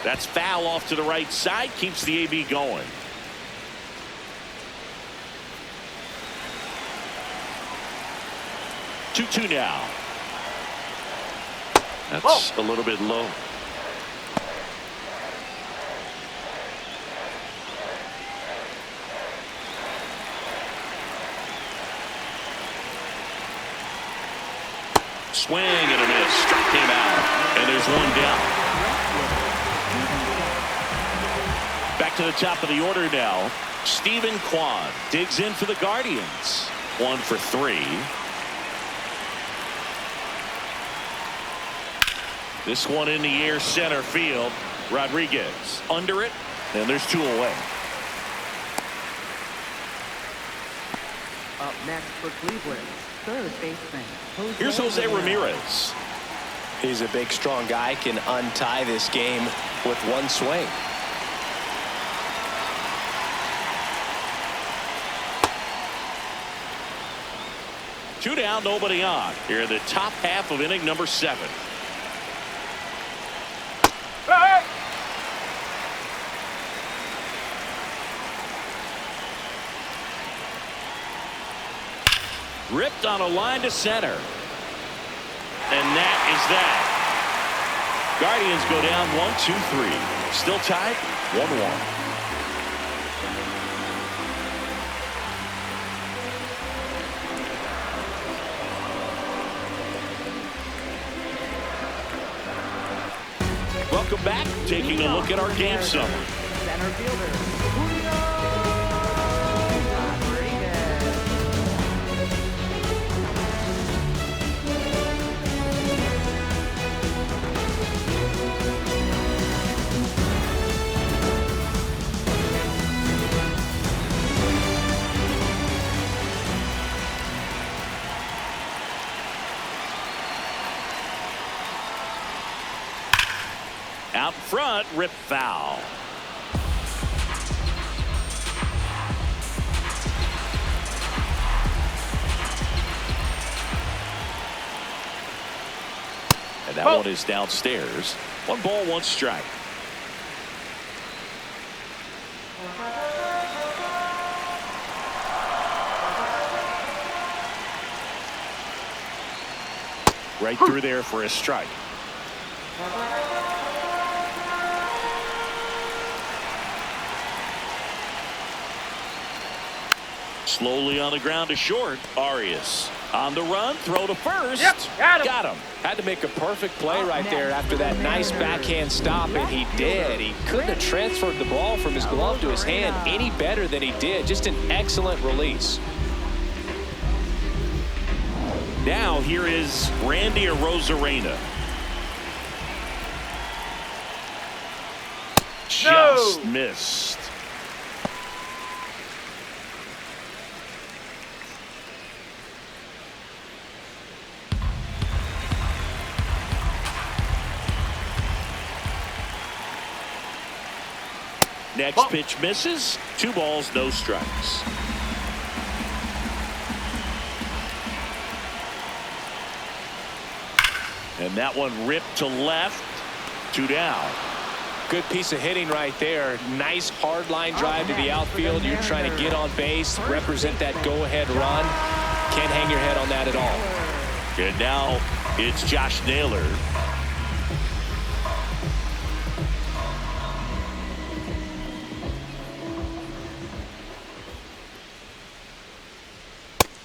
That's foul off to the right side. Keeps the AB going. Two now. That's a little bit low. Swing and a miss. Struck him out. And there's 1 down. Back to the top of the order now. Steven Kwan digs in for the Guardians. 1 for 3. This one in the air, center field. Rodriguez under it, and there's 2 away. Up next for Cleveland, third baseman Here's Jose Ramirez. He's a big, strong guy, can untie this game with 1 swing. Two down, nobody on. Here in the top half of inning number 7. Hey! Ripped on a line to center. And that is that. Guardians go down 1-2-3. Still tied 1-1. Welcome back. Taking a look at our game summary. Center fielder, Julio Rodriguez. Out front, rip foul. And that one is downstairs. 1 ball, 1 strike. Right through there for a strike. Slowly on the ground to short, Arias. On the run, throw to first. Yep, got him. Had to make a perfect play right there after that nice backhand stop, and he did. He couldn't have transferred the ball from his glove to his hand any better than he did. Just an excellent release. Now here is Randy Arozarena. Just missed. Next pitch misses. 2 balls, no strikes. And that one ripped to left. 2 down. Good piece of hitting right there. Nice hard line drive to the outfield. You're trying to get on base, represent that go-ahead run. Can't hang your head on that at all. And now it's Josh Naylor.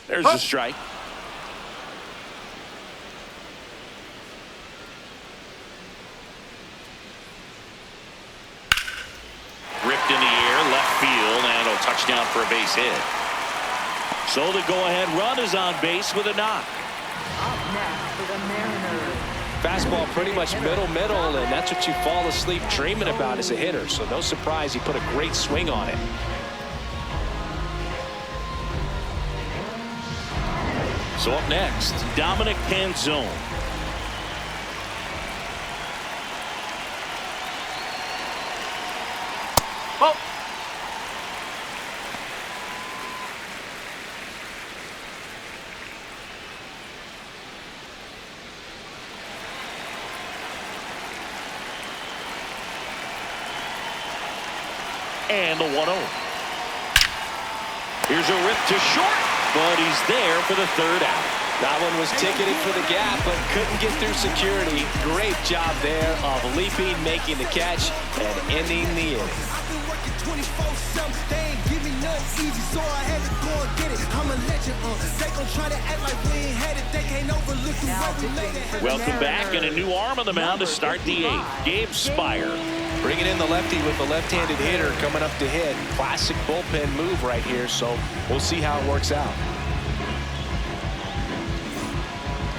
There's a strike. Ripped in the air, left field, and a touchdown for a base hit. So the go-ahead run is on base with a knock. Up next for the Mariners. Fastball pretty much middle, and that's what you fall asleep dreaming about as a hitter. So no surprise he put a great swing on it. So up next, Dominic Canzone. Oh. And the 1-0. Here's a rip to short, but he's there for the 3rd out. That one was ticketed for the gap, but couldn't get through security. Great job there of leaping, making the catch, and ending the inning. I've been working 24/7. They ain't give me nothing easy, so I had to go and get it. I'm a legend. They gon' try to act like we ain't had it. They can't overlook the way we made it. Welcome back, and a new arm on the mound to start the 8th. Gabe Spire. Bringing in the lefty with the left-handed hitter coming up to hit. Classic bullpen move right here, so we'll see how it works out.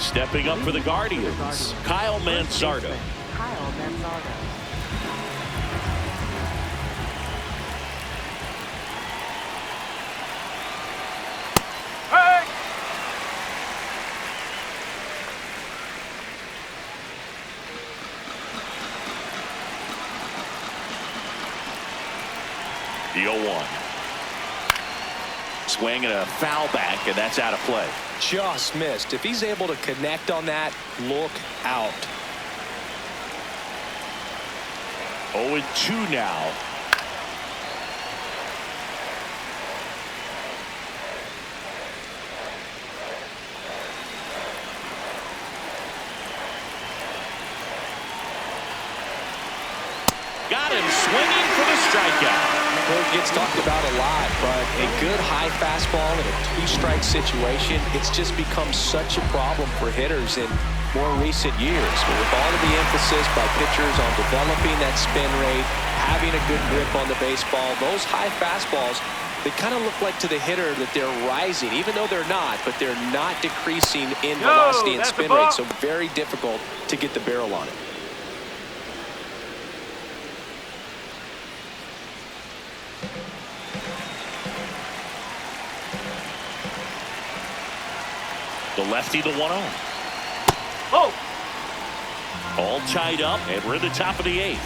Stepping up for the Guardians, Kyle Manzardo. Kyle Manzardo. Hey! The 0-1. Swing and a foul back, and that's out of play. Just missed. If he's able to connect on that, look out. 0-2 now. Got him swinging for the strikeout. It gets talked about a lot, but a good high fastball in a 2-strike situation, it's just become such a problem for hitters in more recent years. But with all of the emphasis by pitchers on developing that spin rate, having a good grip on the baseball, those high fastballs, they kind of look like to the hitter that they're rising, even though they're not, but they're not decreasing in velocity and spin rate, so very difficult to get the barrel on it. The lefty, the 1-0. Oh! All tied up, and we're at the top of the 8th.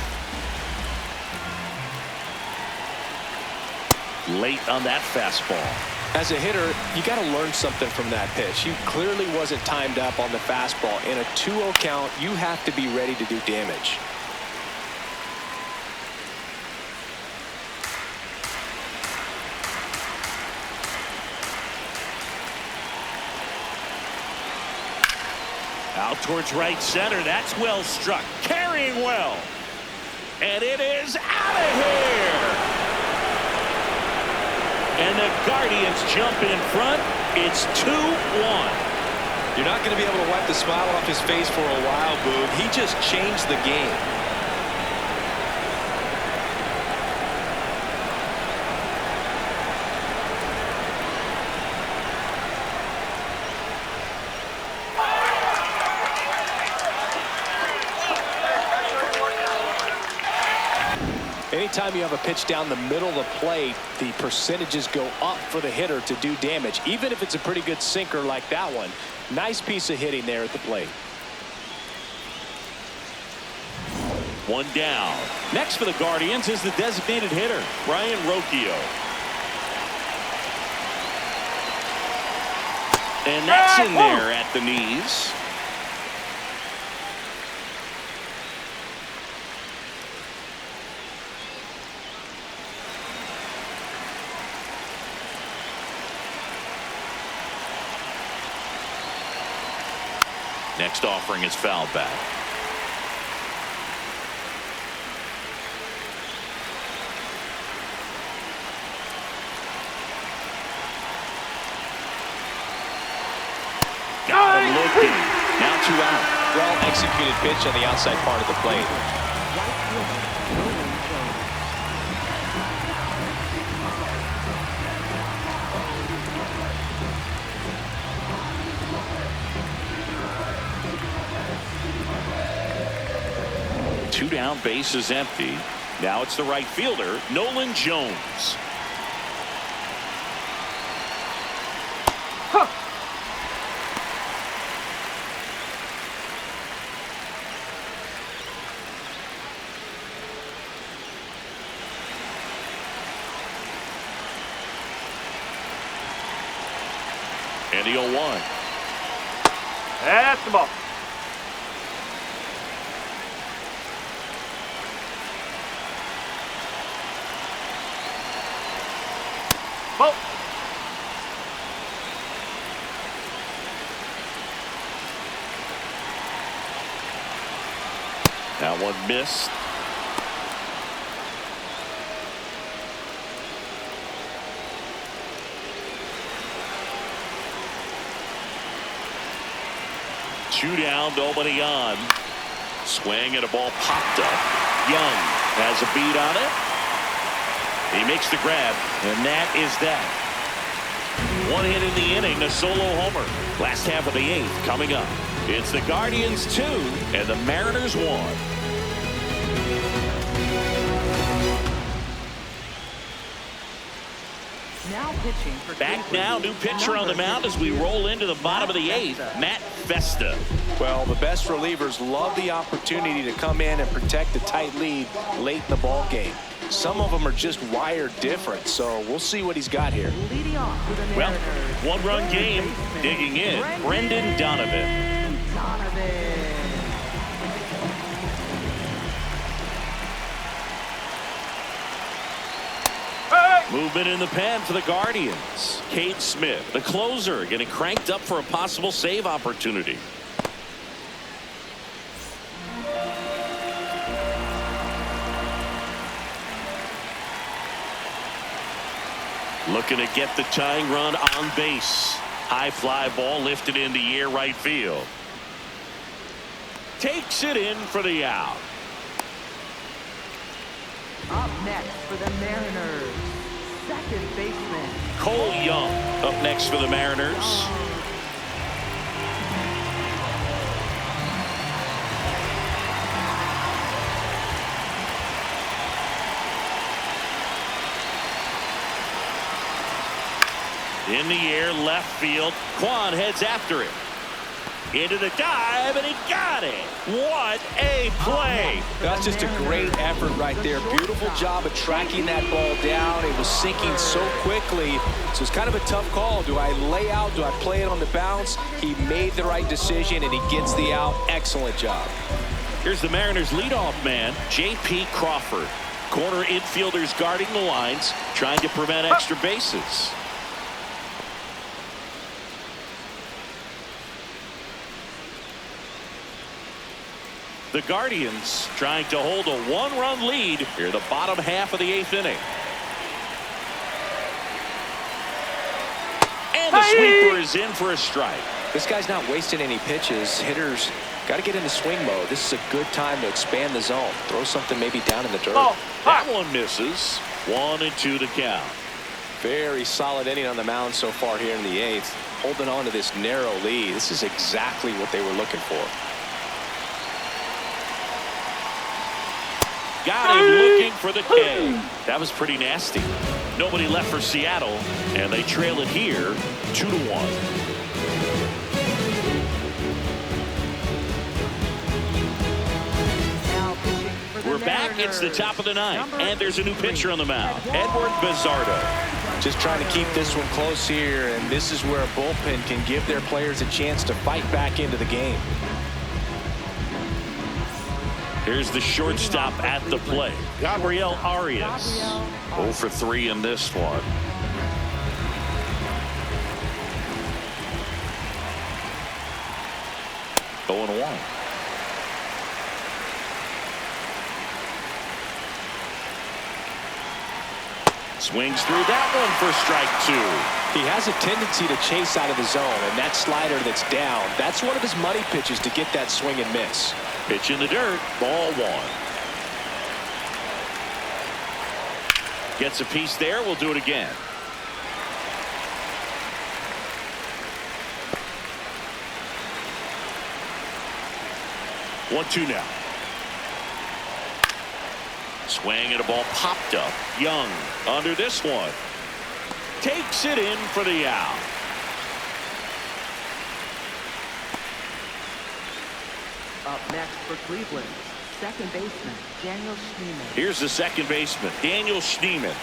Late on that fastball. As a hitter, you got to learn something from that pitch. You clearly wasn't timed up on the fastball. In a 2-0 count, you have to be ready to do damage. Out towards right center. That's well struck. Carrying well. And it is out of here. And the Guardians jump in front. It's 2-1. You're not going to be able to wipe the smile off his face for a while, Boog. He just changed the game. Anytime you have a pitch down the middle of the plate, the percentages go up for the hitter to do damage, even if it's a pretty good sinker like that one. Nice piece of hitting there at the plate. One down. Next for the Guardians is the designated hitter, Brayan Rocchio. And that's in there at the knees. Next offering is fouled back. Got him looking. Now 2 out. Well executed pitch on the outside part of the plate. Two down, base is empty. Now it's the right fielder, Nolan Jones. And the 0-1. That's the ball. Ball. That one missed. Two down, nobody on. Swing and a ball popped up. Young has a beat on it. He makes the grab, and that is that. One hit in the inning, a solo homer. Last half of the 8th coming up. It's the Guardians 2 and the Mariners 1. Now pitching for Back now, new pitcher on the mound as we roll into the bottom of the 8th, Matt Festa. Well, the best relievers love the opportunity to come in and protect a tight lead late in the ball game. Some of them are just wired different, so we'll see what he's got here. leading off for the Well, Mariners. one-run game, digging in, Brendan Donovan. Movement in the pen for the Guardians. Cade Smith, the closer, getting cranked up for a possible save opportunity. Looking to get the tying run on base. High fly ball lifted in the air right field. Takes it in for the out. Up next for the Mariners, second baseman Cole Young up next for the Mariners. In the air, left field. Kwan heads after it. Into the dive, and he got it. What a play. That's just a great effort right there. Beautiful job of tracking that ball down. It was sinking so quickly. So it's kind of a tough call. Do I lay out? Do I play it on the bounce? He made the right decision, and he gets the out. Excellent job. Here's the Mariners leadoff man, JP Crawford. Corner infielders guarding the lines, trying to prevent extra bases. The Guardians trying to hold a one-run lead here, the bottom half of the 8th inning. And the sweeper is in for a strike. This guy's not wasting any pitches. Hitters got to get into swing mode. This is a good time to expand the zone. Throw something maybe down in the dirt. That one misses. 1-2 to count. Very solid inning on the mound so far here in the 8th. Holding on to this narrow lead. This is exactly what they were looking for. Got him looking for the K. That was pretty nasty. Nobody left for Seattle, and they trail it here 2-1. We're back. It's the top of the 9th, and there's a new pitcher on the mound, Edward Manzardo. Just trying to keep this one close here, and this is where a bullpen can give their players a chance to fight back into the game. Here's the shortstop at the plate, Gabriel Arias. 0 for 3 in this one. Going 1. Swings through that one for strike 2. He has a tendency to chase out of the zone, and that slider that's down, that's one of his money pitches to get that swing and miss. Pitch in the dirt, ball 1. Gets a piece there. We'll do it again. One, 2 now. Swing and a ball popped up. Young under this one. Takes it in for the out. Up next for Cleveland, second baseman Daniel Schneeman. Here's the second baseman, Daniel Schneeman.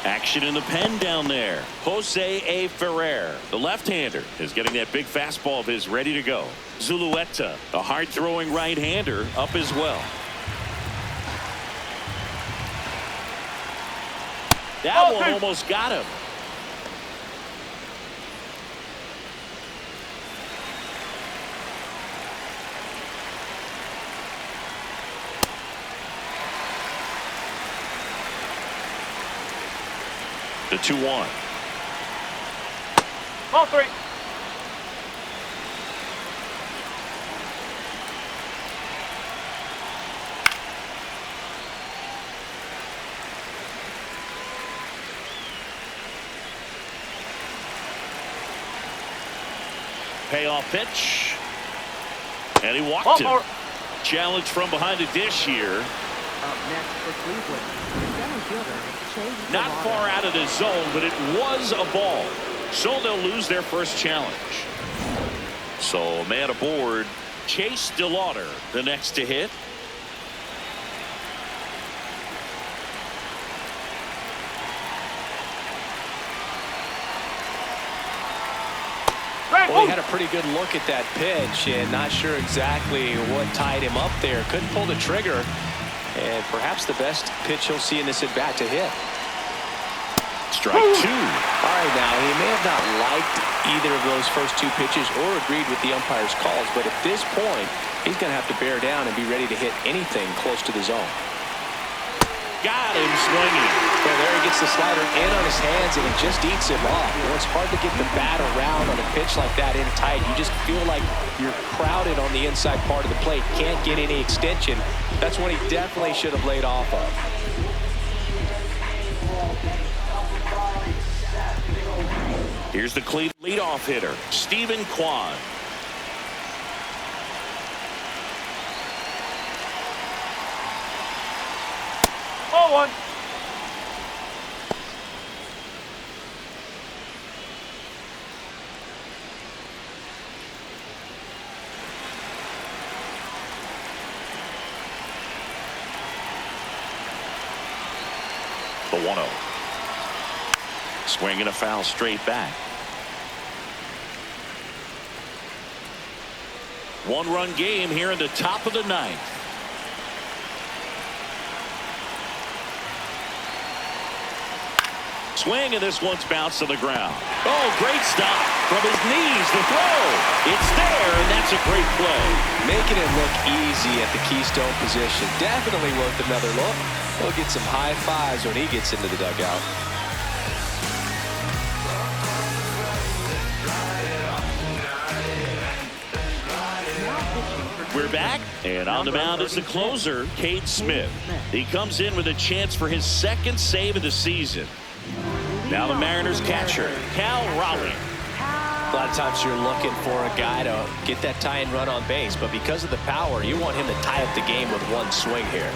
Action in the pen down there. Jose A. Ferrer, the left-hander, is getting that big fastball of his ready to go. Zulueta, a hard-throwing right-hander, up as well. That one almost got him. The 2-1. Ball 3. Payoff pitch. And he walked him. Challenge from behind the dish here. Up next for Cleveland, center fielder Chase Not DeLauter. far out of the zone, but it was a ball. So they'll lose their first challenge. So man aboard, Chase DeLauter, the next to hit. Well, he had a pretty good look at that pitch and not sure exactly what tied him up there. Couldn't pull the trigger, and perhaps the best pitch he'll see in this at bat to hit. Strike 2. All right, now he may have not liked either of those first 2 pitches or agreed with the umpire's calls, but at this point he's going to have to bear down and be ready to hit anything close to the zone. Got him swinging. Well, there he gets the slider in on his hands, and he just eats him off. You know, it's hard to get the bat around on a pitch like that in tight. You just feel like you're crowded on the inside part of the plate. Can't get any extension. That's what he definitely should have laid off of. Here's the Cleveland leadoff hitter, Steven Kwan. Ball 1. The 1-0. Swing and a foul straight back. 1-run game here in the top of the 9th. Swing, and this one's bounced to the ground. Oh, great stop from his knees. The throw. It's there, and that's That's a great play. Making it look easy at the keystone position. Definitely worth another look. He'll get some high fives when he gets into the dugout. We're back, and on the mound is the closer, Cade Smith. He comes in with a chance for his second save of the season. Now the Mariners catcher, Cal Raleigh. A lot of times you're looking for a guy to get that tying run on base, but because of the power, you want him to tie up the game with one swing here.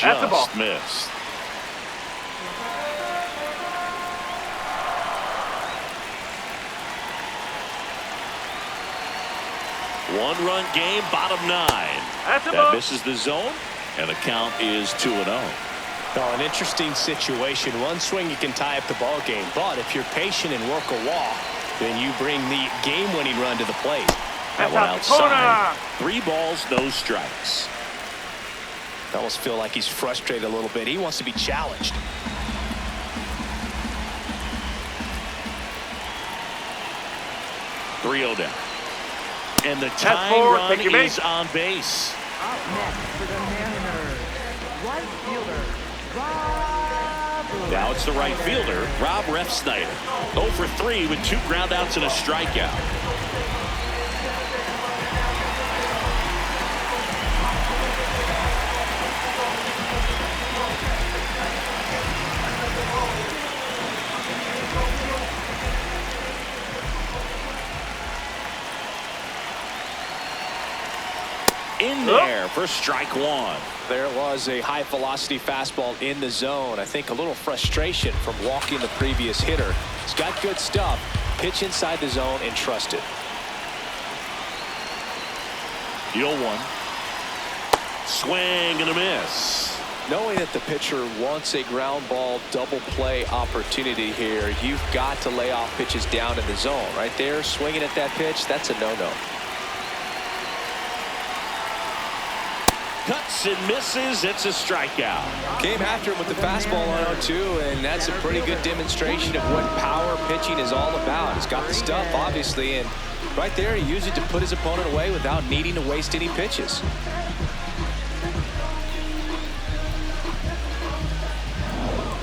That's the ball. Just missed. One-run game, bottom 9. That misses the zone, and the count is 2-0. Oh, an interesting situation. One swing you can tie up the ball game, but if you're patient and work a walk, then you bring the game-winning run to the plate. That one outside. 3 balls, no strikes. I almost feel like he's frustrated a little bit. He wants to be challenged. Down. And the tying run is on base. Up next for the Mariners, right fielder, Rob. Now it's the right fielder, Rob Refsnyder. 0 for 3 with 2 groundouts and a strikeout. In there for strike 1. There was a high velocity fastball in the zone. I think a little frustration from walking the previous hitter. He's got good stuff. Pitch inside the zone and trust it. 0-1. Swing and a miss. Knowing that the pitcher wants a ground ball double play opportunity here, you've got to lay off pitches down in the zone. Right there, swinging at that pitch, that's a no-no. Cuts and misses. It's a strikeout. Came after him with the fastball on 0-2, and that's a pretty good demonstration of what power pitching is all about. He's got the stuff, obviously, and right there he used it to put his opponent away without needing to waste any pitches.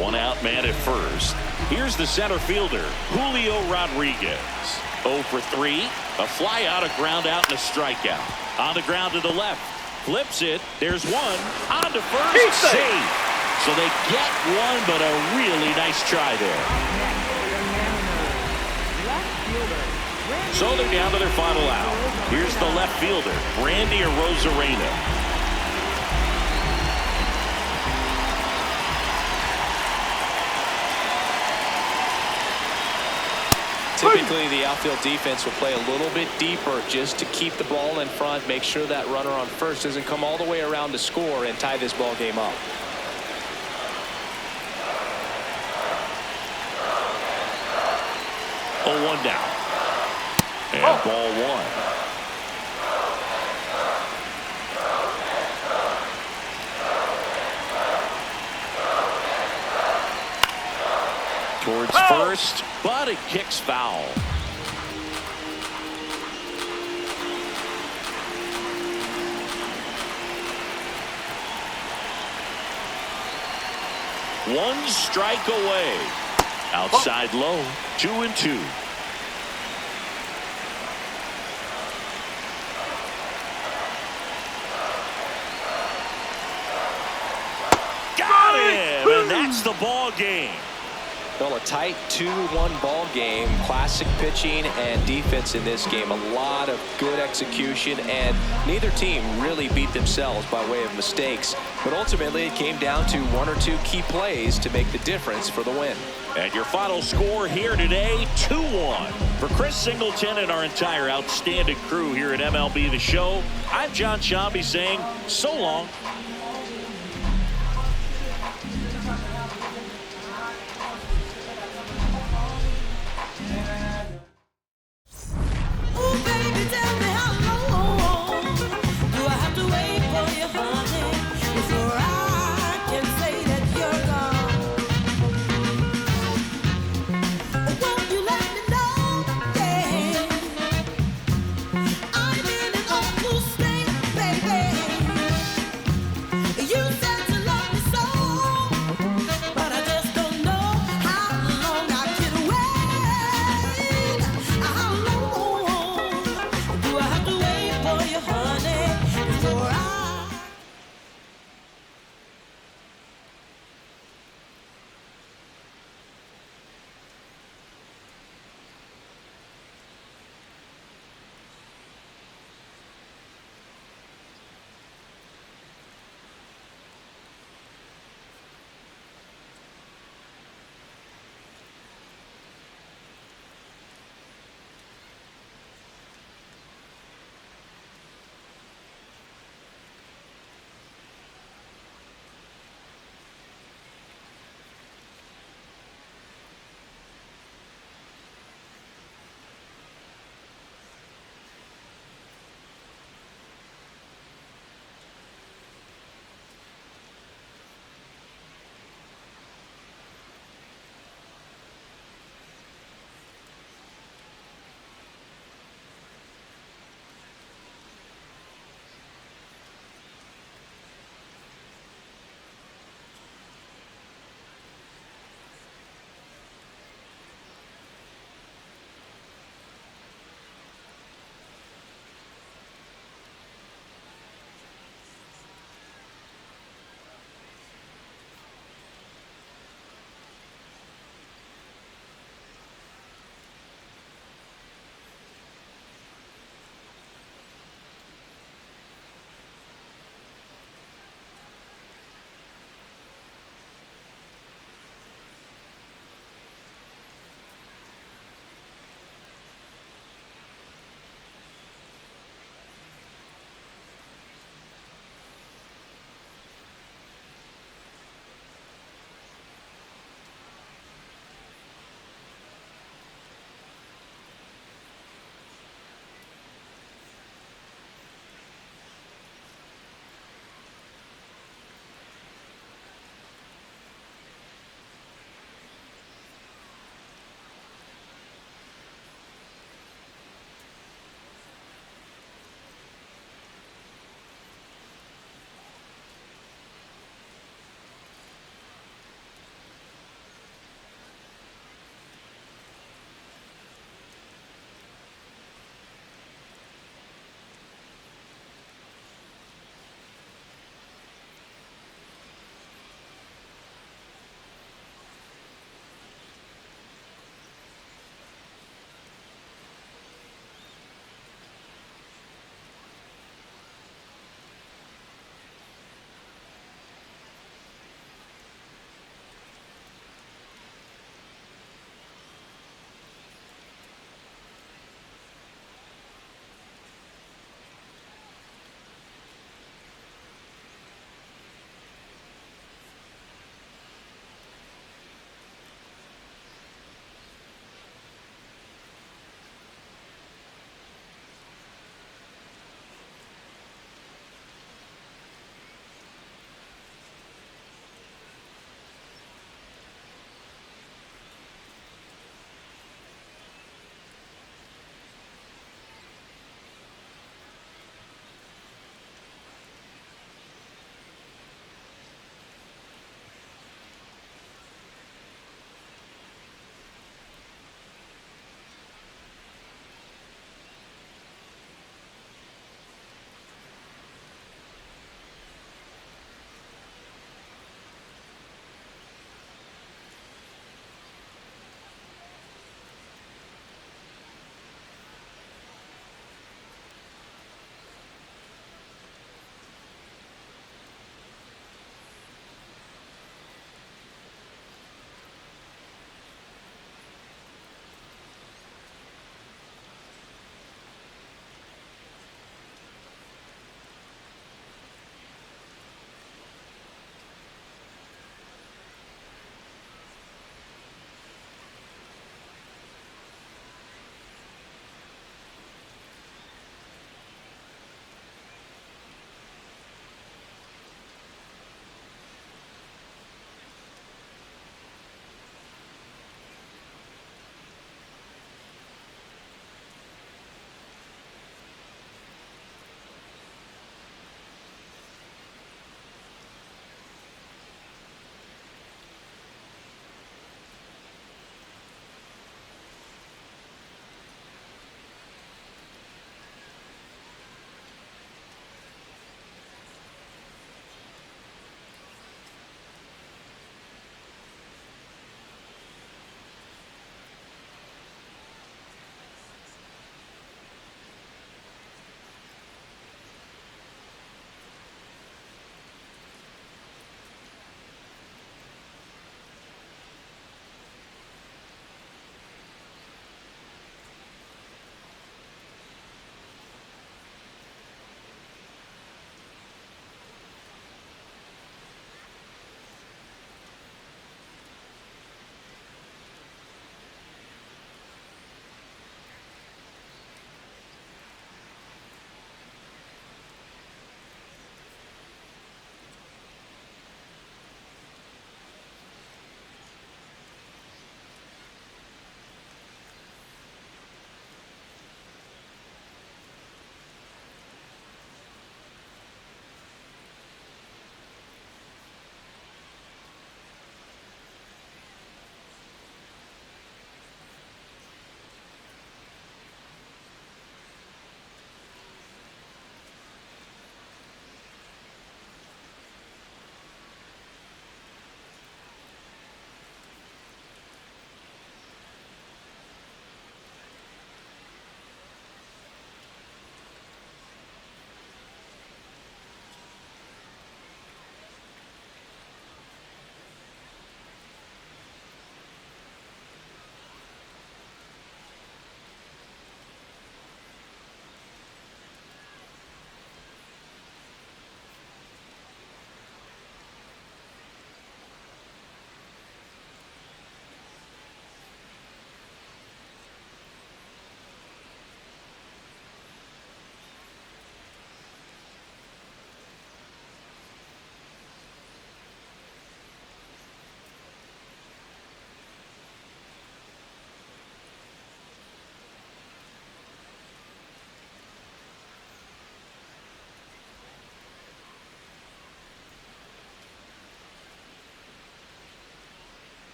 One out man at first. Here's the center fielder, Julio Rodriguez. 0 for 3. A fly out, a ground out, and a strikeout. On the ground to the left. Flips it. There's one. On to first. Save. So they get one, but a really nice try there. So they're down to their final out. Here's the left fielder, Randy Arozarena. Typically, the outfield defense will play a little bit deeper just to keep the ball in front, make sure that runner on first doesn't come all the way around to score and tie this ball game up. Oh, 1 down. And ball 1. Towards first, but it kicks foul. One strike away. Outside low, 2-2. Got him, and that's the ball game. Well, a tight 2-1 ball game. Classic pitching and defense in this game. A lot of good execution, and neither team really beat themselves by way of mistakes. But ultimately, it came down to 1 or 2 key plays to make the difference for the win. And your final score here today, 2-1. For Chris Singleton and our entire outstanding crew here at MLB The Show, I'm John Shambi saying so long. Won't you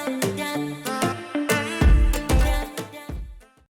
yeah.